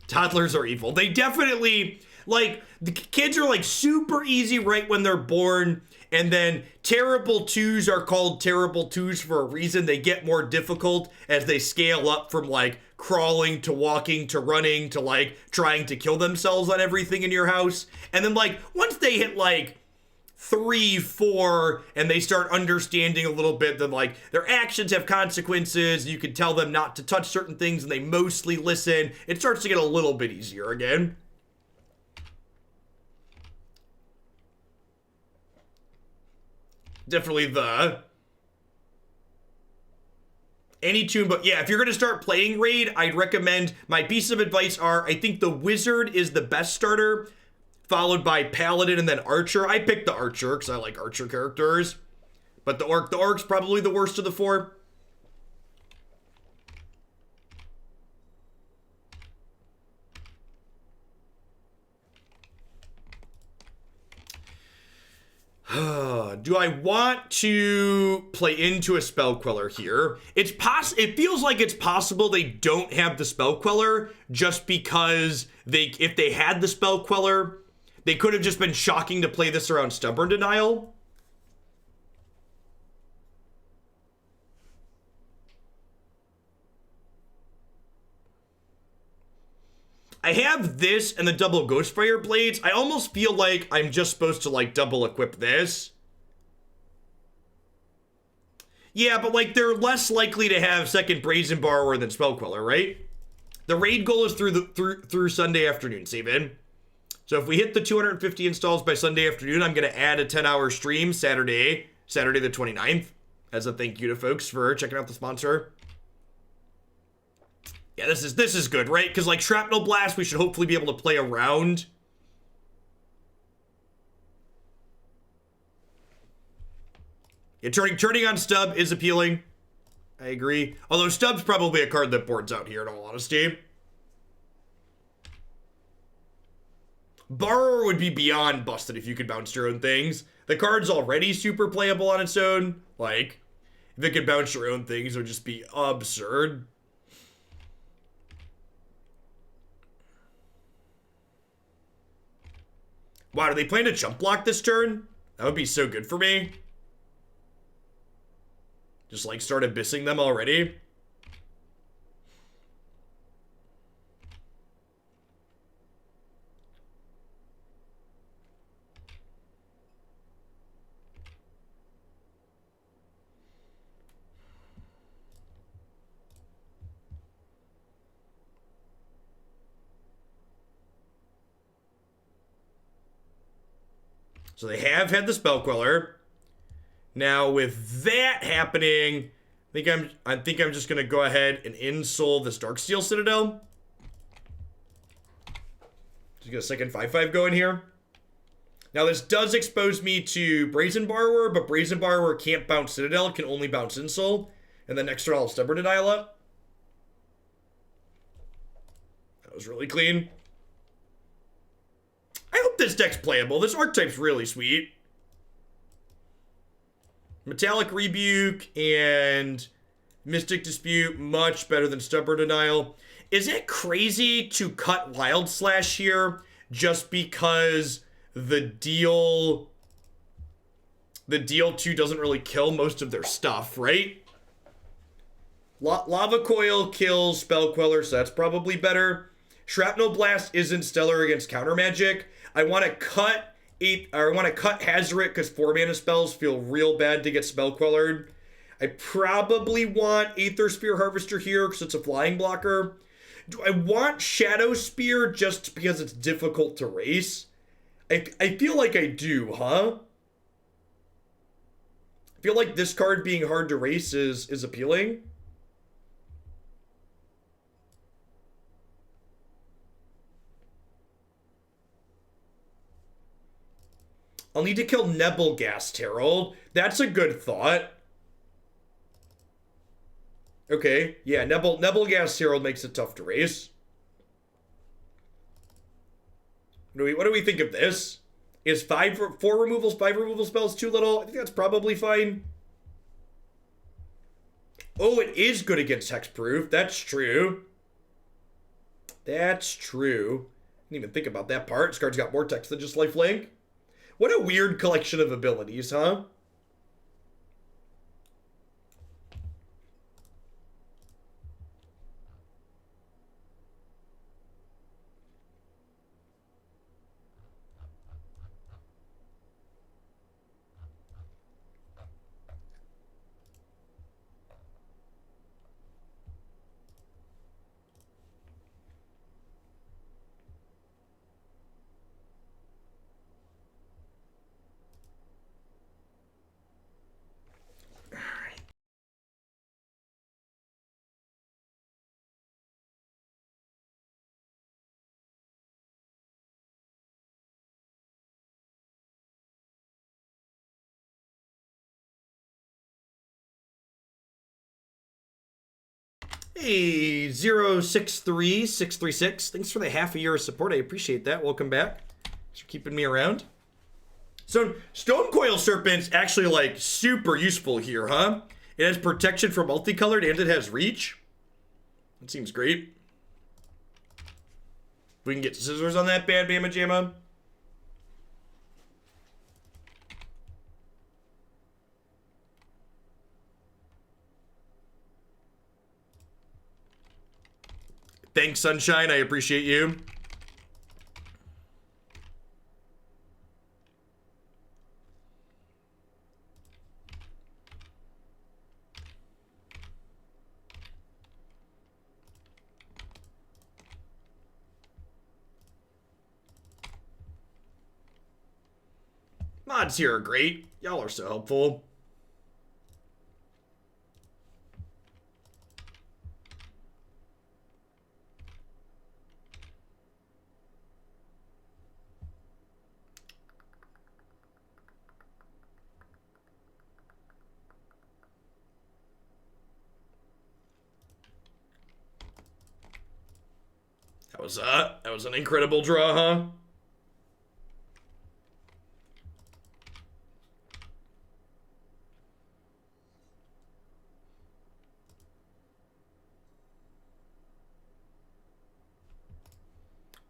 Toddlers are evil. They definitely, like, the kids are, like, super easy right when they're born. And then terrible 2s are called terrible 2s for a reason. They get more difficult as they scale up from, like, crawling to walking to running to, like, trying to kill themselves on everything in your house. And then, like, once they hit, like, 3, 4, and they start understanding a little bit that, like, their actions have consequences. You can tell them not to touch certain things, and they mostly listen. It starts to get a little bit easier again. Definitely the any tune, but yeah, if you're gonna start playing Raid, I'd recommend, my piece of advice are, I think the Wizard is the best starter, followed by Paladin and then Archer. I picked the Archer because I like Archer characters, but the Orc's probably the worst of the 4. Do I want to play into a spell queller here? It feels like it's possible they don't have the spell queller just because if they had the spell queller, they could have just been shocking to play this around Stubborn Denial. I have this and the double Ghostfire Blades. I almost feel like I'm just supposed to, like, double equip this. Yeah, but, like, they're less likely to have second Brazen Borrower than Spell Queller, right? The raid goal is through Sunday afternoon, Steven. So if we hit the 250 installs by Sunday afternoon, I'm going to add a 10-hour stream Saturday the 29th, as a thank you to folks for checking out the sponsor. Yeah, this is good, right? Because, like, Shrapnel Blast, we should hopefully be able to play around. Yeah, turning on Stub is appealing. I agree. Although Stub's probably a card that boards out here, in all honesty. Borrower would be beyond busted if you could bounce your own things. The card's already super playable on its own. Like, if it could bounce your own things, it would just be absurd. Wow, do they plan to jump block this turn? That would be so good for me. Just like start abyssing them already. So they have had the Spell Queller. Now with that happening, I think I'm just gonna go ahead and Ensoul this Darksteel Citadel. Just get a second 5/5 going here. Now this does expose me to Brazen Borrower, but Brazen Borrower can't bounce Citadel, it can only bounce Ensoul. And then next turn I'll Stubborn Denial up. That was really clean. I hope this deck's playable. This archetype's really sweet. Metallic Rebuke and Mystic Dispute, much better than Stubborn Denial. Is it crazy to cut Wild Slash here just because the deal 2 doesn't really kill most of their stuff, right? Lava Coil kills Spell Queller, so that's probably better. Shrapnel Blast isn't stellar against counter magic. I want to cut Hazoret because 4-mana spells feel real bad to get Spell Quellered. I probably want Aethersphere Harvester here because it's a flying blocker. Do I want Shadowspear just because it's difficult to race? I feel like I do, huh? I feel like this card being hard to race is appealing. I'll need to kill Nebelgast Herald. That's a good thought. Okay, yeah, Nebelgast Herald makes it tough to race. What do we think of this? Is 4 removals, 5 removal spells too little? I think that's probably fine. Oh, it is good against Hexproof. That's true. That's true. Didn't even think about that part. This card's got more text than just lifelink. What a weird collection of abilities, huh? Hey, 063636. Thanks for the half a year of support. I appreciate that. Welcome back. Thanks for keeping me around. So, Stonecoil Serpent's actually, like, super useful here, huh? It has protection from multicolored and it has reach. That seems great. We can get scissors on that bad Bama Jamma. Thanks, Sunshine. I appreciate you. Mods here are great. Y'all are so helpful. That was an incredible draw, huh?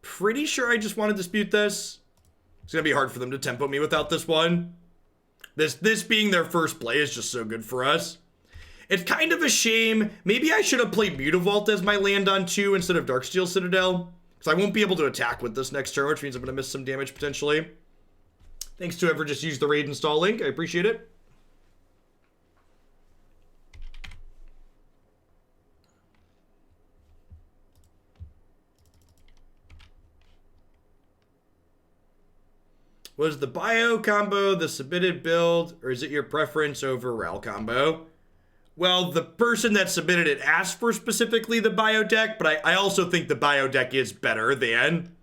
Pretty sure I just want to dispute this. It's going to be hard for them to tempo me without this one. This being their first play is just so good for us. It's kind of a shame. Maybe I should have played Mutavault as my land on 2 instead of Darksteel Citadel. Because I won't be able to attack with this next turn, which means I'm going to miss some damage potentially. Thanks to whoever just used the raid install link. I appreciate it. Was the bio combo the submitted build, or is it your preference over RAL combo? Well, the person that submitted it asked for specifically the bio deck, but I also think the bio deck is better than...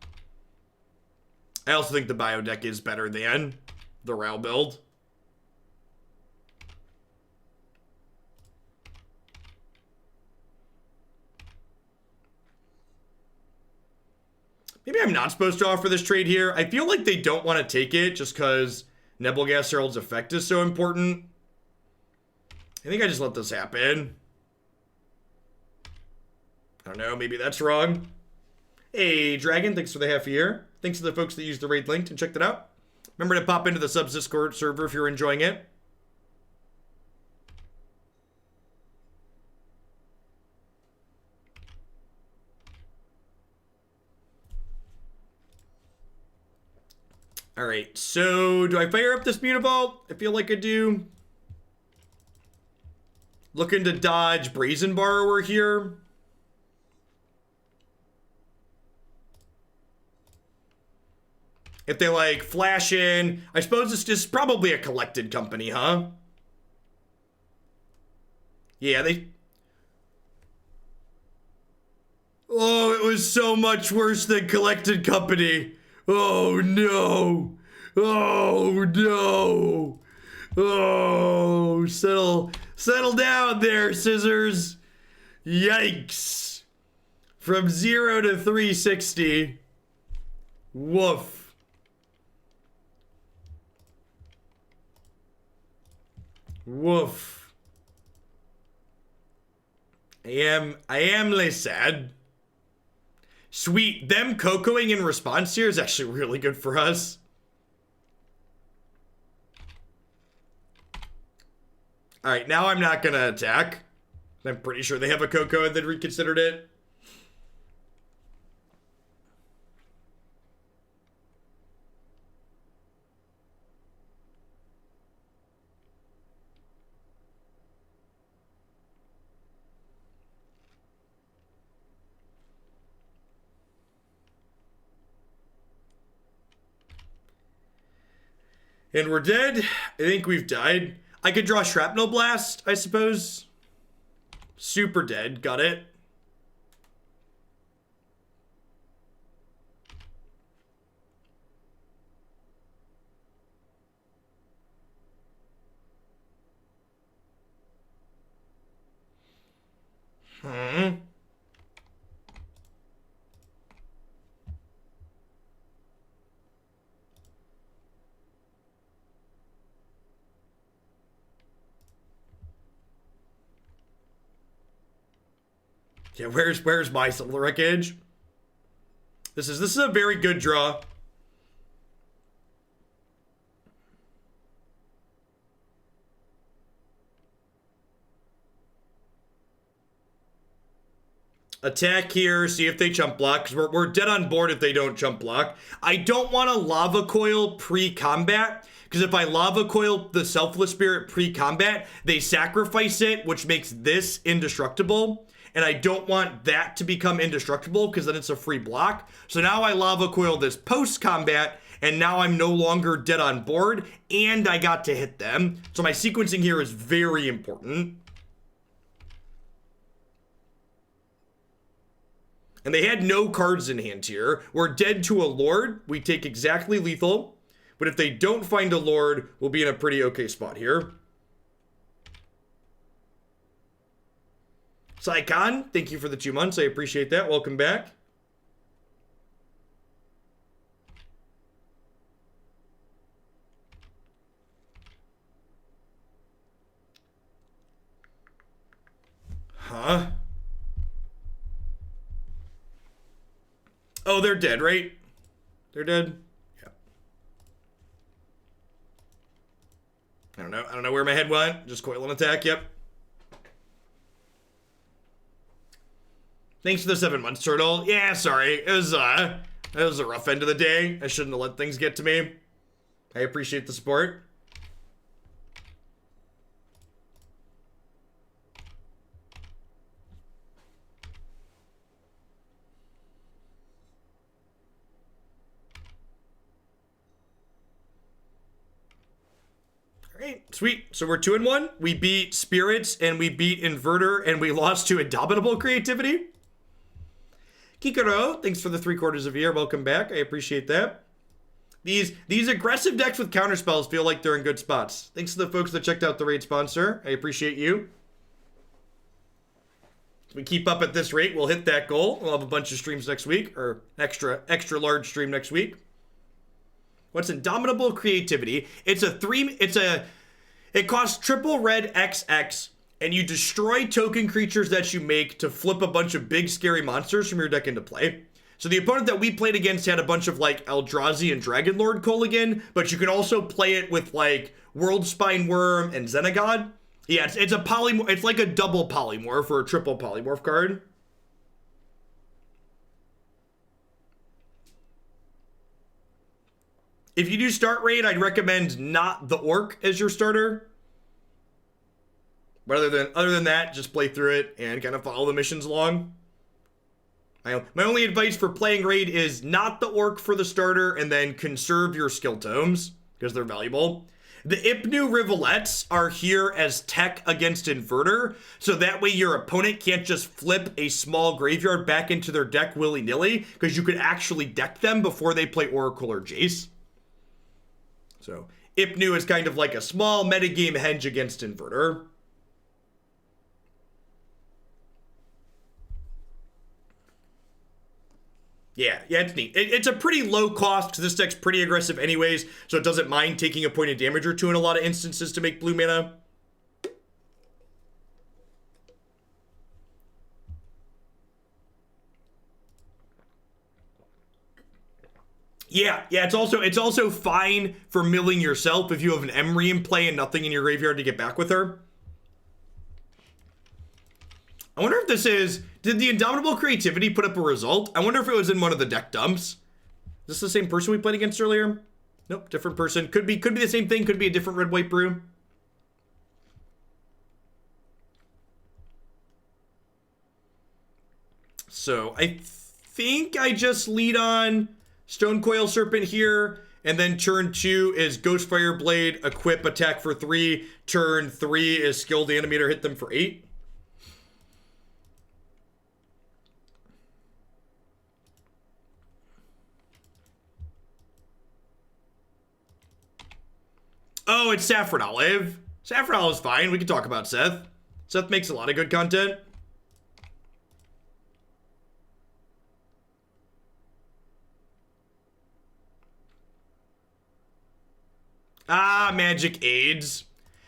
I also think the bio deck is better than the RAL build. Maybe I'm not supposed to offer this trade here. I feel like they don't want to take it just because Nebelgast Herald's effect is so important. I think I just let this happen. I don't know, maybe that's wrong. Hey, Dragon, thanks for the half year. Thanks to the folks that used the raid link and checked it out. Remember to pop into the subs Discord server if you're enjoying it. All right, so do I fire up this Mutavault? I feel like I do. Looking to dodge Brazen Borrower here. If they like flash in, I suppose it's just probably a collected company, huh? Yeah, they... Oh, it was so much worse than collected company. Oh no! Oh no! Oh, settle down there, Scissors. Yikes! From 0 to 360. Woof. Woof. I am less sad. Sweet, them cocoing in response here is actually really good for us. Alright, now I'm not gonna attack. I'm pretty sure they have a cocoa and then reconsidered it. And we're dead. I think we've died. I could draw Shrapnel Blast, I suppose. Super dead. Got it. Yeah, where's my Solar Wreckage? This is a very good draw. Attack here, see if they chump block, because we're dead on board if they don't chump block. I don't want a Lava Coil pre-combat, because if I Lava Coil the Selfless Spirit pre-combat, they sacrifice it, which makes this indestructible. And I don't want that to become indestructible because then it's a free block. So now I Lava Coil this post-combat, and now I'm no longer dead on board, and I got to hit them. So my sequencing here is very important. And they had no cards in hand here. We're dead to a Lord. We take exactly lethal. But if they don't find a Lord, we'll be in a pretty okay spot here. Saikon, thank you for the 2 months. I appreciate that. Welcome back. Huh? Oh, they're dead, right? They're dead? Yeah. I don't know where my head went. Just coil and attack, yep. Thanks for the 7 months, Turtle. Yeah, sorry. It was a rough end of the day. I shouldn't have let things get to me. I appreciate the support. Alright, sweet. So we're 2-1. We beat Spirits and we beat Inverter and we lost to Indomitable Creativity. Kikaro, thanks for the 3/4 of a year. Welcome back. I appreciate that. These aggressive decks with counterspells feel like they're in good spots. Thanks to the folks that checked out the raid sponsor. I appreciate you. If we keep up at this rate, we'll hit that goal. We'll have a bunch of streams next week, or extra large stream next week. What's Indomitable Creativity? It costs triple red XX, and you destroy token creatures that you make to flip a bunch of big scary monsters from your deck into play. So the opponent that we played against had a bunch of like Eldrazi and Dragonlord Kolaghan, but you can also play it with like Worldspine Worm and Xenagod. Yeah, it's a polymorph. It's like a double polymorph or a triple polymorph card. If you do start raid, I'd recommend not the Orc as your starter. But other than that, just play through it and kind of follow the missions along. My only advice for playing raid is not the Orc for the starter, and then conserve your skill tomes because they're valuable. The Ipnu Rivulets are here as tech against Inverter, so that way your opponent can't just flip a small graveyard back into their deck willy-nilly, because you could actually deck them before they play Oracle or Jace. So Ipnu is kind of like a small metagame hedge against Inverter. Yeah, it's neat. It's a pretty low cost because this deck's pretty aggressive anyways, so it doesn't mind taking a point of damage or two in a lot of instances to make blue mana. Yeah, it's also fine for milling yourself if you have an Emry in play and nothing in your graveyard to get back with her. I wonder if this is... Did the Indomitable Creativity put up a result? I wonder if it was in one of the deck dumps. Is this the same person we played against earlier? Nope, different person. Could be the same thing. Could be a different red-white brew. So, I think I just lead on Stonecoil Serpent here. And then turn 2 is Ghostfire Blade, equip, attack for 3. Turn 3 is Skilled Animator, hit them for 8. Oh, it's Saffron Olive. Saffron Olive's fine. We can talk about Seth. Seth makes a lot of good content. Ah, Magic AIDS.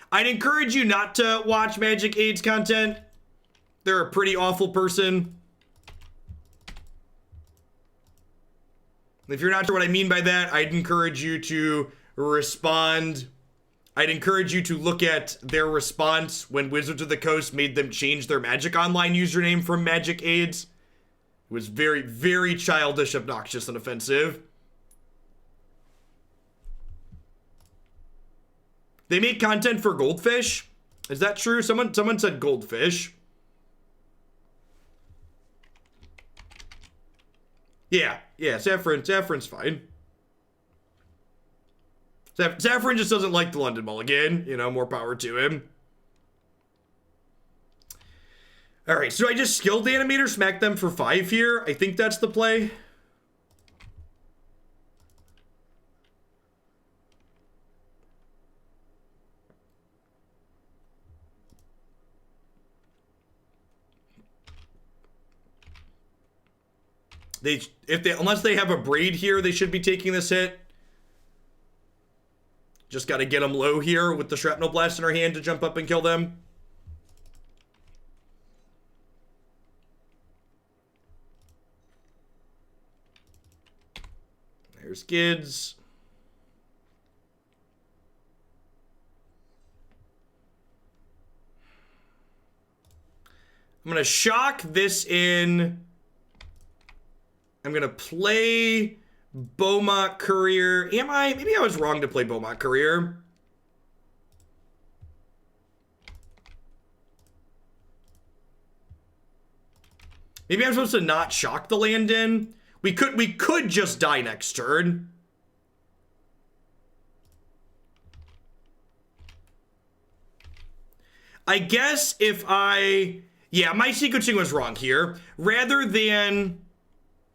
I'd encourage you not to watch Magic AIDS content. They're a pretty awful person. If you're not sure what I mean by that, I'd encourage you to respond. I'd encourage you to look at their response when Wizards of the Coast made them change their Magic Online username from Magic AIDS. It was very, very childish, obnoxious, and offensive. They make content for Goldfish? Is that true? Someone said Goldfish. Yeah, Saffron's fine. Saffron just doesn't like the London Mulligan. You know, more power to him. Alright, so I just Skilled Animator, smack them for 5 here. I think that's the play. Unless they have a Braid here, they should be taking this hit. Just got to get them low here with the Shrapnel Blast in our hand to jump up and kill them. There's Gids. I'm gonna shock this in. I'm gonna play Bomat Courier. Am I? Maybe I was wrong to play Bomat Courier. Maybe I'm supposed to not shock the land in. We could just die next turn. I guess if I... Yeah, my sequencing was wrong here. Rather than...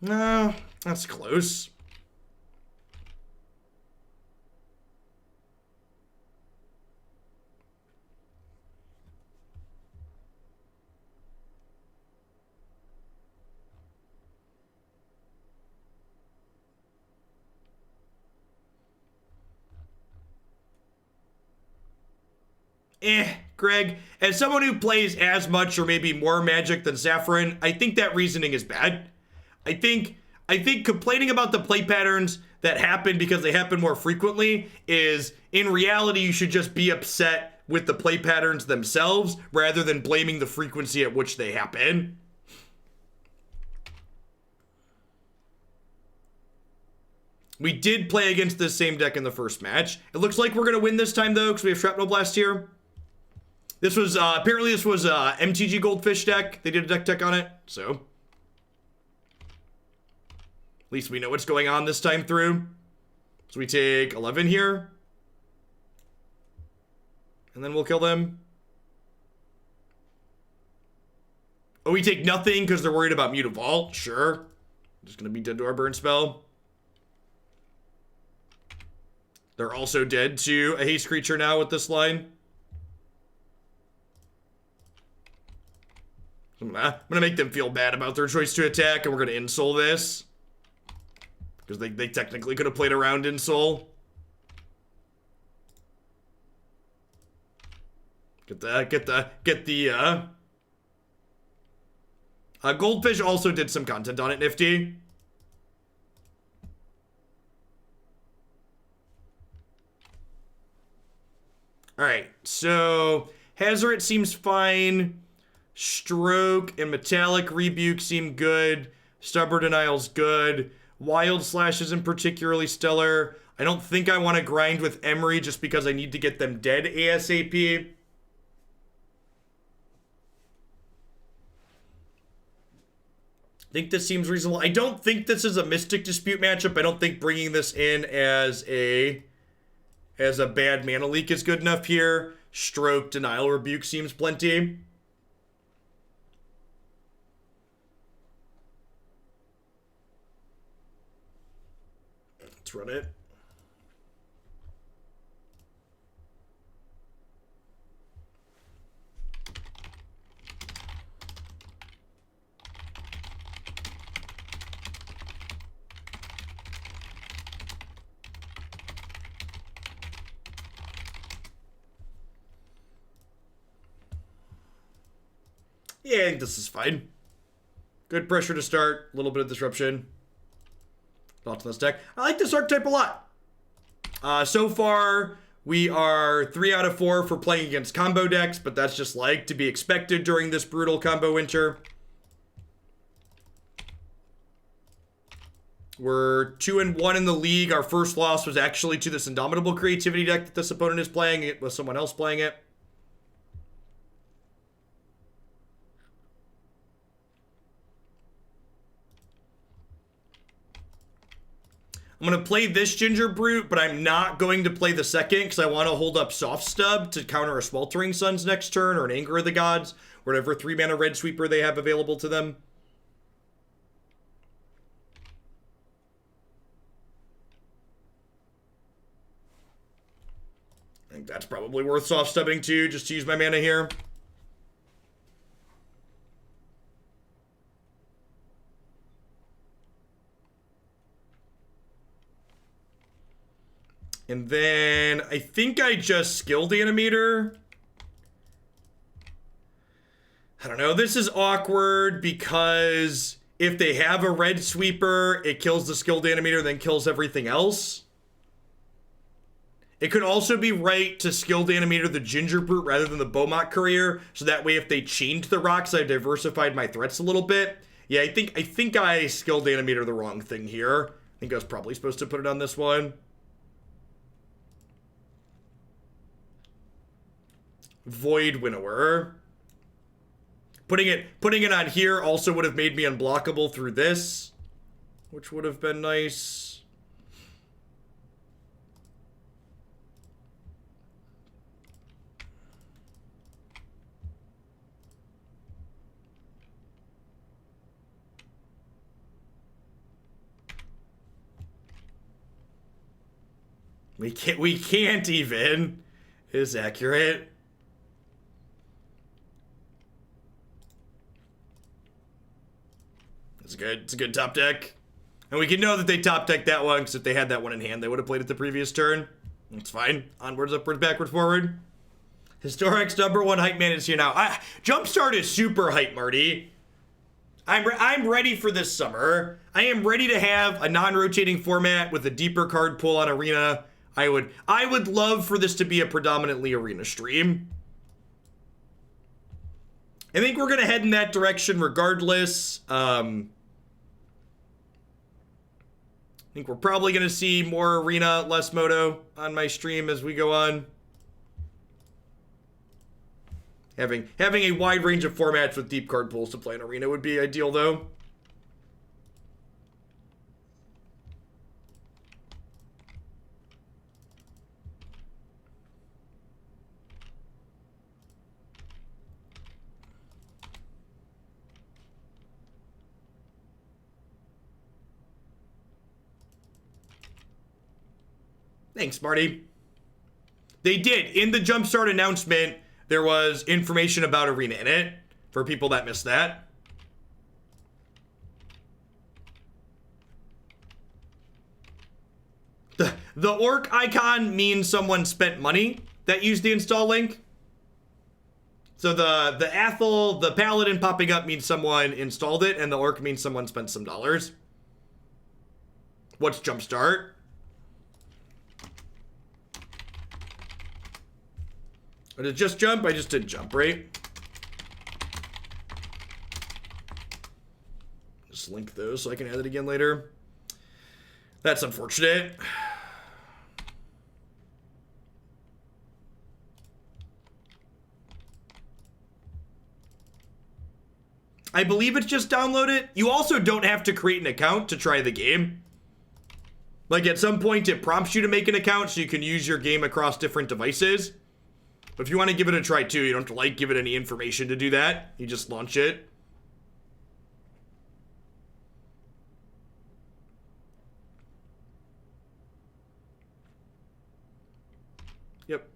No, that's close. Greg, as someone who plays as much or maybe more Magic than Saffron, I think that reasoning is bad. I think complaining about the play patterns that happen because they happen more frequently is, in reality, you should just be upset with the play patterns themselves rather than blaming the frequency at which they happen. We did play against this same deck in the first match. It looks like we're going to win this time, though, because we have Shrapnel Blast here. This was, apparently this was a MTG Goldfish deck. They did a deck on it, so. At least we know what's going on this time through. So we take 11 here. And then we'll kill them. Oh, we take nothing because they're worried about Mutavault. Sure. Just going to be dead to our burn spell. They're also dead to a haste creature now with this line. I'm gonna make them feel bad about their choice to attack, and we're gonna Ensoul this. Because they technically could have played around Ensoul. Goldfish also did some content on it, Nifty. Alright, so Hazoret seems fine. Stroke and Metallic Rebuke seem good. Stubborn Denial's good. Wild Slash isn't particularly stellar. I don't think I want to grind with Emry just because I need to get them dead ASAP. I think this seems reasonable. I don't think this is a Mystic Dispute matchup. I don't think bringing this in as a bad mana leak is good enough here. Stroke, Denial, Rebuke seems plenty. Let's run it. Yeah, I think this is fine. Good pressure to start. A little bit of disruption. Thoughts on this deck? I like this archetype a lot. So far, we are 3 out of 4 for playing against combo decks, but that's just like to be expected during this brutal combo winter. We're 2-1 in the league. Our first loss was actually to this Indomitable Creativity deck that this opponent is playing. It was someone else playing it. I'm going to play this Gingerbrute, but I'm not going to play the second because I want to hold up Soft Stub to counter a Sweltering Suns next turn or an Anger of the Gods, whatever 3-mana red sweeper they have available to them. I think that's probably worth Soft Stubbing too, just to use my mana here. And then I think I just Skilled Animator. I don't know. This is awkward because if they have a red sweeper, it kills the Skilled Animator, then kills everything else. It could also be right to Skilled Animator the Gingerbrute rather than the Bomat Courier, so that way if they chained the rocks, I diversified my threats a little bit. Yeah, I think I Skilled Animator the wrong thing here. I think I was probably supposed to put it on this one. Void Winnower. Putting it on here also would have made me unblockable through this, which would have been nice. We can't even. Is accurate. It's good. It's a good top deck. And we can know that they top decked that one, because if they had that one in hand, they would have played it the previous turn. It's fine. Onwards, upwards, backwards, forward. Historic's #1 hype man is here now. Jumpstart is super hype, Marty. I'm ready for this summer. I am ready to have a non-rotating format with a deeper card pool on Arena. I would love for this to be a predominantly Arena stream. I think we're gonna head in that direction regardless. I think we're probably gonna see more Arena, less Moto on my stream as we go on. Having a wide range of formats with deep card pools to play in Arena would be ideal, though. Thanks, Marty. They did. In the Jumpstart announcement, there was information about Arena in it, for people that missed that. The orc icon means someone spent money that used the install link. So the Athel, the Paladin popping up means someone installed it, and the orc means someone spent some dollars. What's Jumpstart? Did it just jump? I just did jump, right? Just link those so I can add it again later. That's unfortunate. I believe it's just download it. You also don't have to create an account to try the game. Like at some point it prompts you to make an account so you can use your game across different devices. But if you want to give it a try too, you don't have to give it any information to do that. You just launch it. Yep.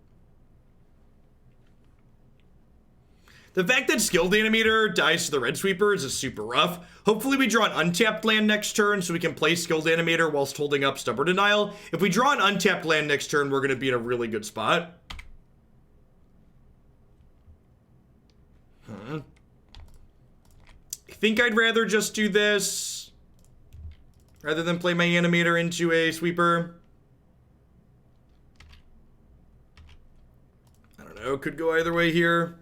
The fact that Skilled Animator dies to the Red Sweepers is super rough. Hopefully we draw an untapped land next turn so we can play Skilled Animator whilst holding up Stubborn Denial. If we draw an untapped land next turn, we're going to be in a really good spot. I think I'd rather just do this rather than play my animator into a sweeper. I don't know, could go either way here.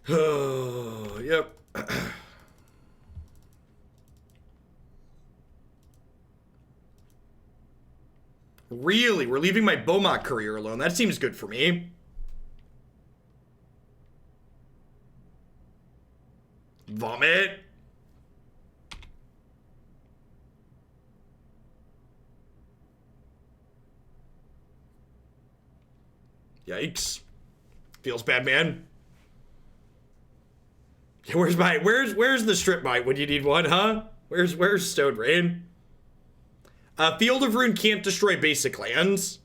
Oh, yep. Really? We're leaving my Bomat Courier alone. That seems good for me. Vomit. Yikes. Feels bad, man. Where's the strip mine when you need one, huh? Where's Stone Rain? Field of Ruin can't destroy basic lands.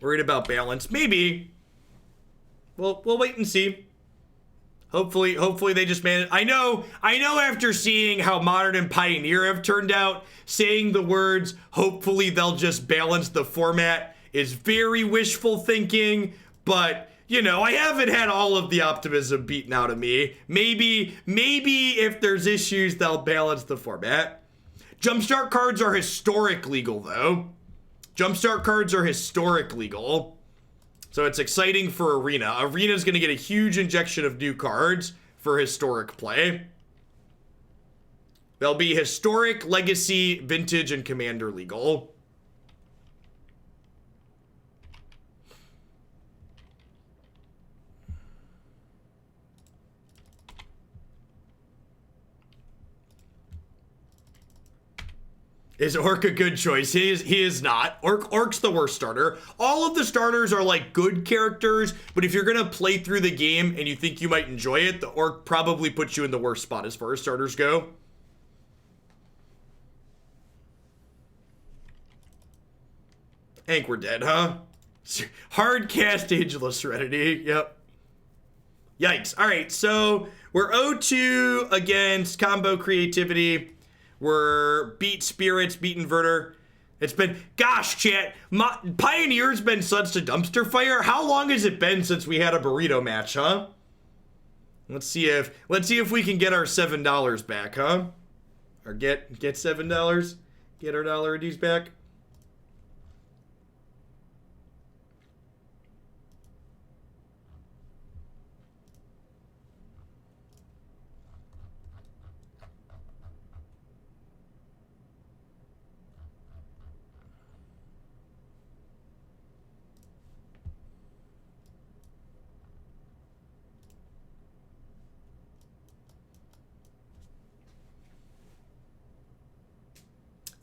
Worried about balance. Maybe. We'll wait and see. Hopefully they just manage. I know after seeing how Modern and Pioneer have turned out, saying the words, hopefully they'll just balance the format is very wishful thinking, but you know, I haven't had all of the optimism beaten out of me. Maybe if there's issues, they'll balance the format. Jumpstart cards are historic legal though. Jumpstart cards are historic legal. So it's exciting for Arena. Arena's going to get a huge injection of new cards for historic play. They'll be historic, legacy, vintage, and commander legal. Is Orc a good choice? He is not. Orc's the worst starter. All of the starters are like good characters, but if you're gonna play through the game and you think you might enjoy it, the Orc probably puts you in the worst spot as far as starters go. I think we're dead, huh? Hard cast Ageless Serenity. Yep. Yikes. All right, so we're 0-2 against Combo Creativity. We're beat Spirits, beat Inverter. It's been, gosh, chat, Pioneer's been such a dumpster fire. How long has it been since we had a burrito match, huh? Let's see if we can get our $7 back, huh? Or get $7, get our $1 back.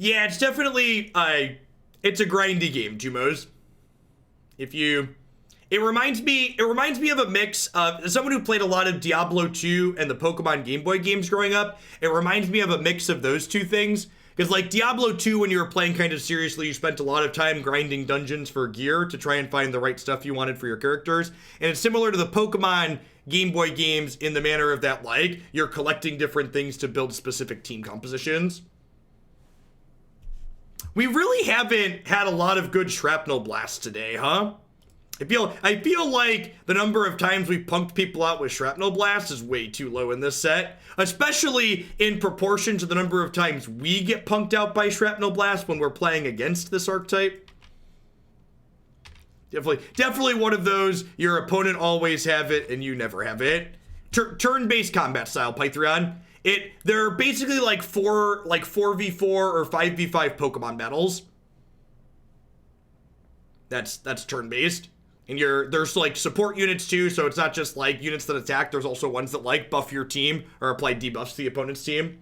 Yeah, it's definitely it's a grindy game, Jumos. It reminds me of a mix of someone who played a lot of Diablo 2 and the Pokemon Game Boy games growing up. It reminds me of a mix of those two things. Because like Diablo 2, when you were playing kind of seriously, you spent a lot of time grinding dungeons for gear to try and find the right stuff you wanted for your characters. And it's similar to the Pokemon Game Boy games in the manner of that, like, you're collecting different things to build specific team compositions. We really haven't had a lot of good Shrapnel Blasts today, huh? I feel like the number of times we've punked people out with Shrapnel Blast is way too low in this set, especially in proportion to the number of times we get punked out by Shrapnel Blast when we're playing against this archetype. Definitely one of those, your opponent always have it and you never have it. Turn-based combat style, Pythrion. They're basically like 4v4 or 5v5 Pokemon battles. That's turn-based. And there's like support units too, so it's not just like units that attack, there's also ones that like buff your team or apply debuffs to the opponent's team.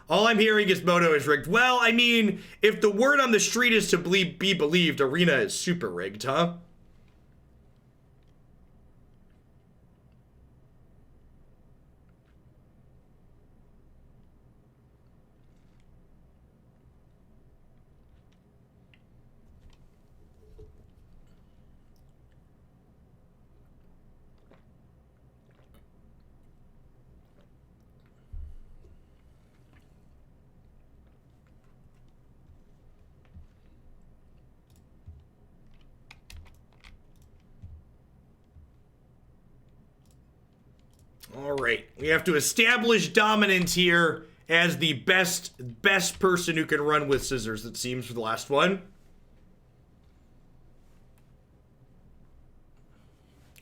All I'm hearing is Moto is rigged. Well, I mean, if the word on the street is to be believed, Arena is super rigged, huh? All right, we have to establish dominance here as the best person who can run with scissors, it seems, for the last one.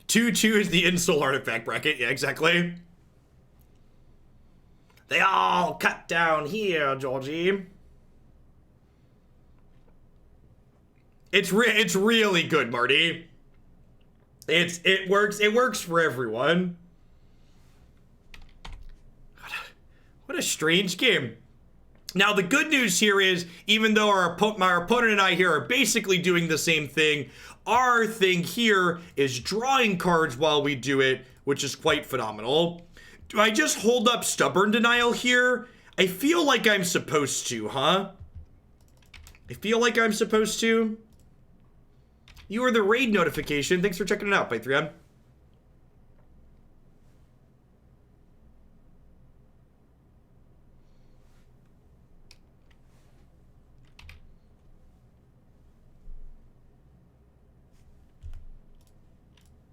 2-2 is the Ensoul Artifact bracket. Yeah, exactly. They all cut down here, Georgie. It's really good, Marty. It works for everyone. What a strange game. Now, the good news here is, even though my opponent and I here are basically doing the same thing, our thing here is drawing cards while we do it, which is quite phenomenal. Do I just hold up Stubborn Denial here? I feel like I'm supposed to, huh? I feel like I'm supposed to. You are the raid notification. Thanks for checking it out, Patreon.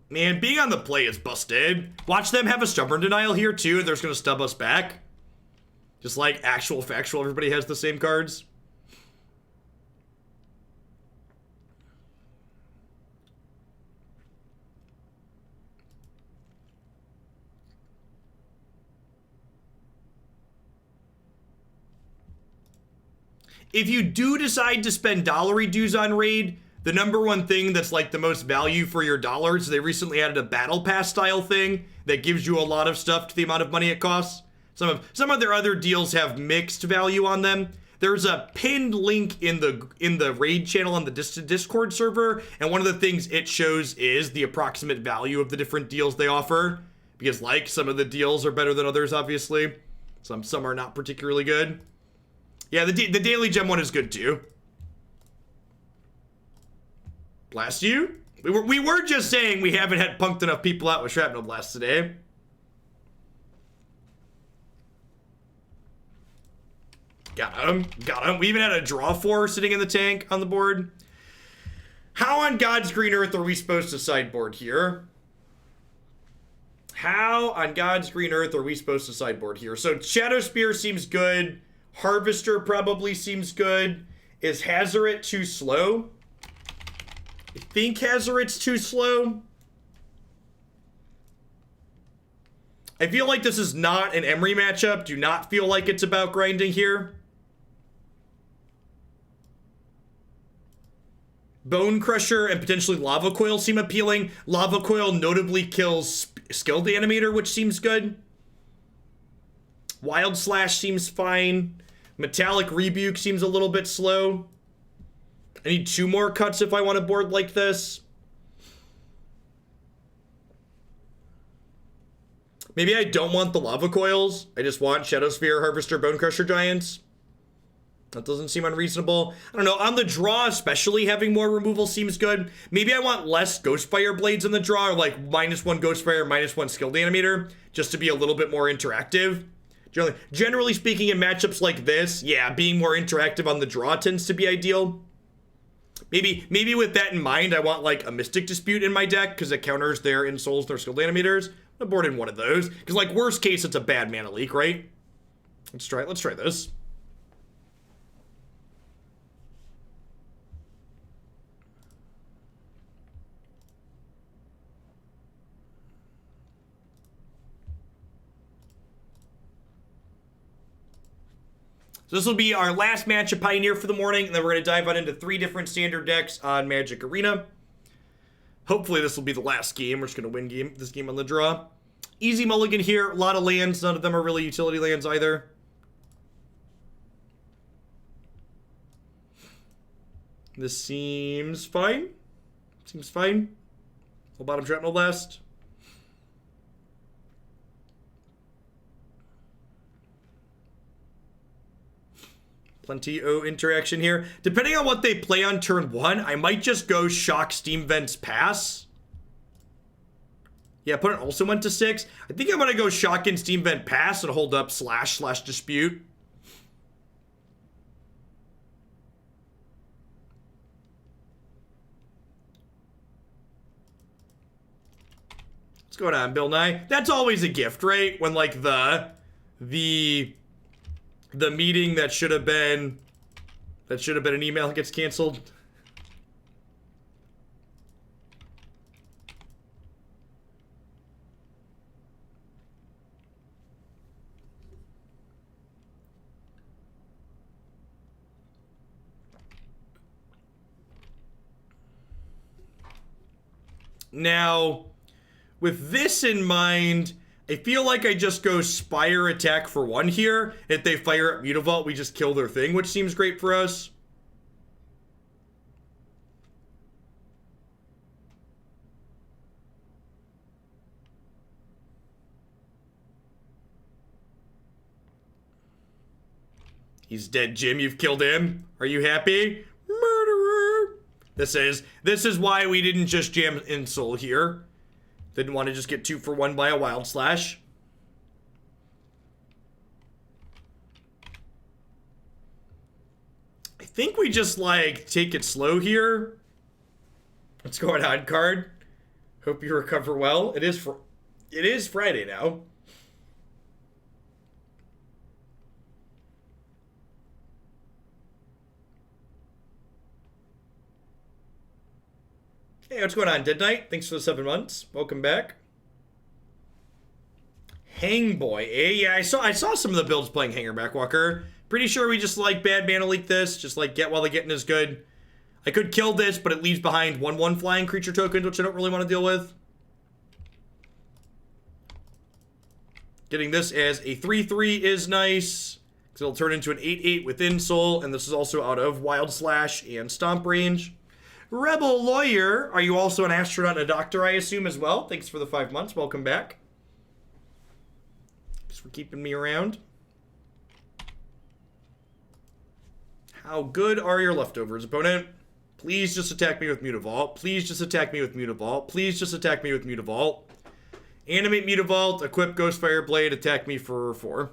Man, being on the play is busted. Watch them have a stubborn denial here too, and they're just gonna stub us back. Just like actual factual, everybody has the same cards. If you do decide to spend dollary dues on raid, the number one thing that's like the most value for your dollars, they recently added a battle pass style thing that gives you a lot of stuff to the amount of money it costs. Some of their other deals have mixed value on them. There's a pinned link in the raid channel on the Discord server, and one of the things it shows is the approximate value of the different deals they offer, because like some of the deals are better than others, obviously. Some are not particularly good. Yeah, the daily gem one is good too. Blast you? We were just saying we haven't had punked enough people out with Shrapnel Blast today. Got him. We even had a draw 4 sitting in the tank on the board. How on God's green earth are we supposed to sideboard here? How on God's green earth are we supposed to sideboard here? So Shadowspear seems good. Harvester probably seems good. Is Hazoret too slow? I think Hazoret's too slow. I feel like this is not an Emry matchup. Do not feel like it's about grinding here. Bonecrusher and potentially Lava Coil seem appealing. Lava Coil notably kills Skilled Animator, which seems good. Wild Slash seems fine. Metallic Rebuke seems a little bit slow. I need 2 more cuts if I want a board like this. Maybe I don't want the Lava Coils. I just want Shadowspear, Harvester, Bonecrusher Giants. That doesn't seem unreasonable. I don't know. On the draw, especially, having more removal seems good. Maybe I want less Ghostfire Blades in the draw, or like -1 Ghostfire, -1 Skilled Animator, just to be a little bit more interactive. Generally speaking, in matchups like this, yeah, being more interactive on the draw tends to be ideal. Maybe with that in mind, I want like a Mystic Dispute in my deck because it counters their Ensouls, their Skilled Animators. I'm board in one of those because, like, worst case, it's a bad mana leak, right? Let's try this. So this will be our last matchup Pioneer for the morning, and then we're going to dive on into 3 different standard decks on Magic Arena. Hopefully this will be the last game. We're just going to win this game on the draw. Easy mulligan here. A lot of lands. None of them are really utility lands either. This seems fine. Full bottom Shrapnel Blast. Plenty of interaction here. Depending on what they play on turn 1, I might just go Shock, Steam Vents, Pass. Yeah, opponent also went to 6. I think I'm going to go Shock and Steam Vent, Pass and hold up Slash / Dispute. What's going on, Bill Nye? That's always a gift, right? When, like, the meeting that should have been an email gets canceled. Now, with this in mind, I feel like I just go Spire attack for 1 here. If they fire up Mutavault, we just kill their thing, which seems great for us. He's dead, Jim. You've killed him. Are you happy? Murderer. This is why we didn't just jam Ensoul here. Didn't want to just get 2 for 1 by a Wild Slash. I think we just, like, take it slow here. Let's go on card. Hope you recover well. It is Friday now. Hey, what's going on, Dead Knight? Thanks for the 7 months. Welcome back. Hangboy. Yeah, I saw some of the builds playing Hanger Backwalker. Pretty sure we just like bad mana leak this. Just like get while the getting is good. I could kill this, but it leaves behind 1/1 flying creature tokens, which I don't really want to deal with. Getting this as a 3/3 is nice, because it'll turn into an 8/8 with Ensoul, and this is also out of Wild Slash and Stomp range. Rebel Lawyer, are you also an astronaut and a doctor, I assume, as well? Thanks for the 5 months. Welcome back. Thanks for keeping me around. How good are your leftovers, opponent? Please just attack me with Mutavault. Please just attack me with Mutavault. Please just attack me with Mutavault. Animate Mutavault, equip Ghostfire Blade, attack me for 4.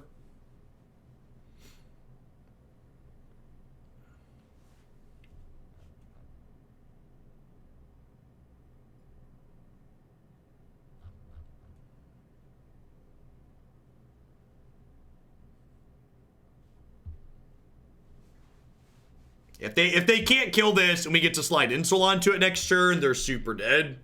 If they can't kill this and we get to slide Ensoul onto it next turn, they're super dead.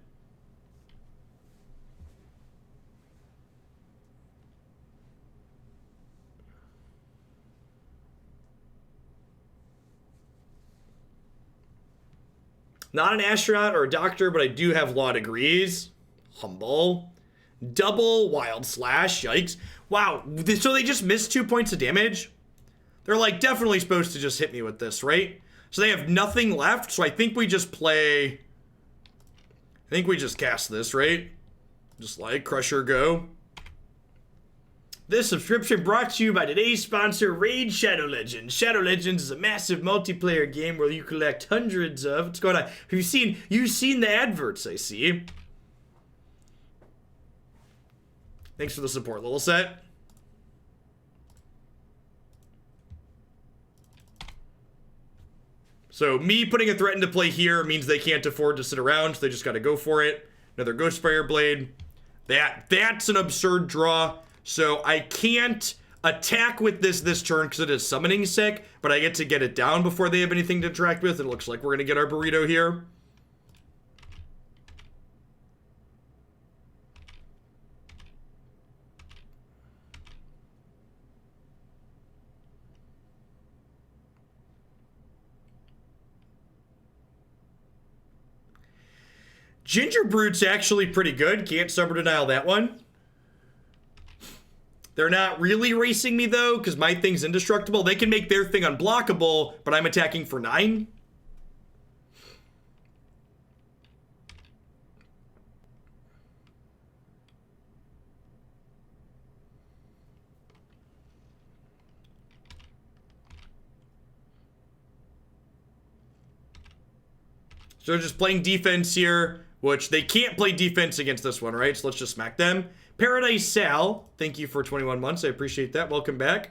Not an astronaut or a doctor, but I do have law degrees. Humble. Double Wild Slash. Yikes. Wow. So they just missed 2 points of damage? They're like definitely supposed to just hit me with this, right? So they have nothing left, so I think we just play... I think we just cast this, right? Just like Crusher Go. This subscription brought to you by today's sponsor, Raid Shadow Legends. Shadow Legends is a massive multiplayer game where you collect hundreds of... What's going on? You've seen the adverts, I see. Thanks for the support, little set. So me putting a threat into play here means they can't afford to sit around, so they just got to go for it. Another Ghostfire Blade. That's an absurd draw. So I can't attack with this turn because it is summoning sick, but I get to get it down before they have anything to interact with. It looks like we're going to get our burrito here. Gingerbrute's actually pretty good. Can't Stubborn Denial that one. They're not really racing me, though, because my thing's indestructible. They can make their thing unblockable, but I'm attacking for 9. So just playing defense here, which they can't play defense against this one, right? So let's just smack them. Paradise Sal, thank you for 21 months. I appreciate that. Welcome back.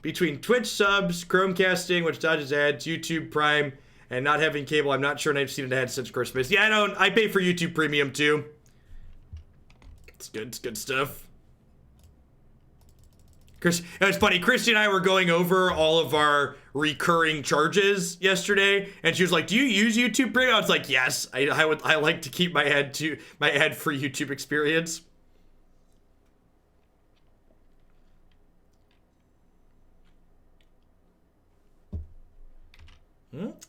Between Twitch subs, Chromecasting, which dodges ads, YouTube Prime, and not having cable, I'm not sure, and I've seen an ad since Christmas. Yeah, I pay for YouTube Premium too. It's good stuff. It's funny, Christy and I were going over all of our recurring charges yesterday, and she was like, do you use YouTube Premium? I was like, yes, I like to keep my ad-free YouTube experience.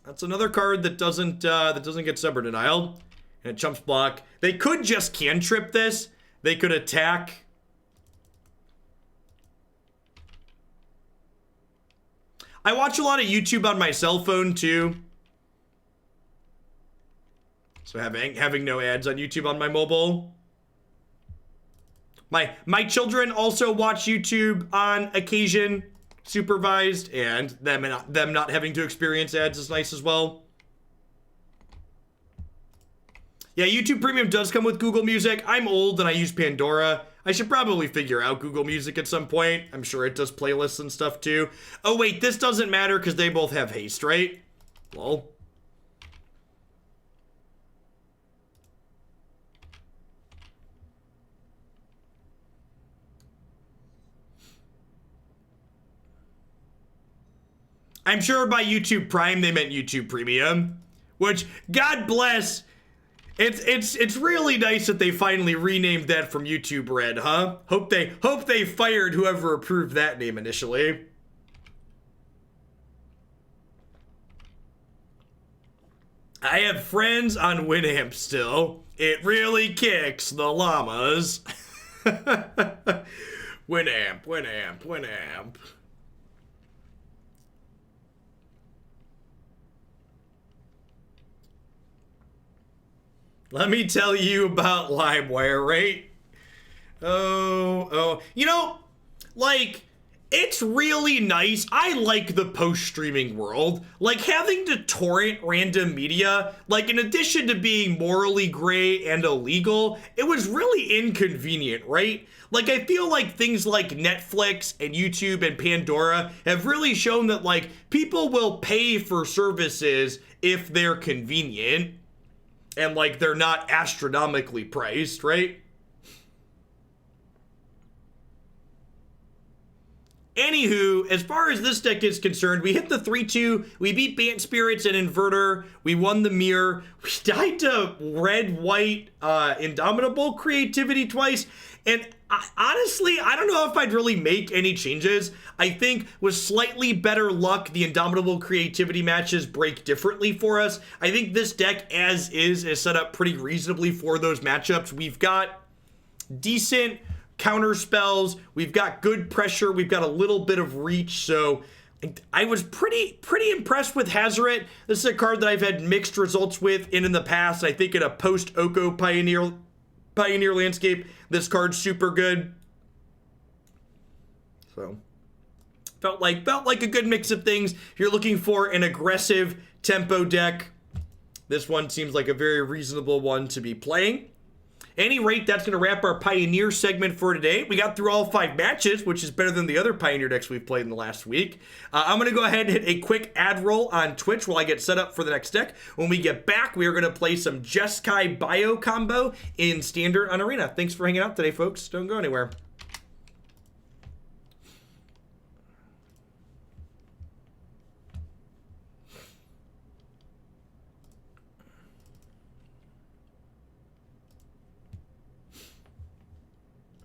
That's another card that doesn't get Stubborn Denial, and it chumps block. They could just cantrip this. They could attack. I watch a lot of YouTube on my cell phone too. So having no ads on YouTube on my mobile. My children also watch YouTube on occasion, supervised, and them not having to experience ads is nice as well. Yeah, YouTube Premium does come with Google Music. I'm old and I use Pandora. I should probably figure out Google Music at some point. I'm sure it does playlists and stuff too. Oh wait, this doesn't matter because they both have haste, right? Well. I'm sure by YouTube Prime they meant YouTube Premium, which, God bless. It's really nice that they finally renamed that from YouTube Red, huh? Hope they fired whoever approved that name initially. I have friends on Winamp still. It really kicks the llamas. Winamp. Let me tell you about LimeWire, right? Oh. You know, like, it's really nice. I like the post-streaming world. Like, having to torrent random media, like, in addition to being morally gray and illegal, it was really inconvenient, right? Like, I feel like things like Netflix and YouTube and Pandora have really shown that, like, people will pay for services if they're convenient. And, like, they're not astronomically priced, right? Anywho, as far as this deck is concerned, we hit the 3-2. We beat Bant Spirits and Inverter. We won the Mirror. We died to red-white Indomitable Creativity twice. And honestly, I don't know if I'd really make any changes. I think with slightly better luck, the Indomitable Creativity matches break differently for us. I think this deck, as is set up pretty reasonably for those matchups. We've got decent counter spells. We've got good pressure. We've got a little bit of reach. So I was pretty impressed with Hazoret. This is a card that I've had mixed results with in the past. I think in a post-Oko Pioneer landscape, this card's super good. So felt like a good mix of things. If you're looking for an aggressive tempo deck, this one seems like a very reasonable one to be playing. At any rate, that's going to wrap our Pioneer segment for today. We got through all 5 matches, which is better than the other Pioneer decks we've played in the last week. I'm going to go ahead and hit a quick ad roll on Twitch while I get set up for the next deck. When we get back, we are going to play some Jeskai Bio combo in Standard on Arena. Thanks for hanging out today, folks. Don't go anywhere.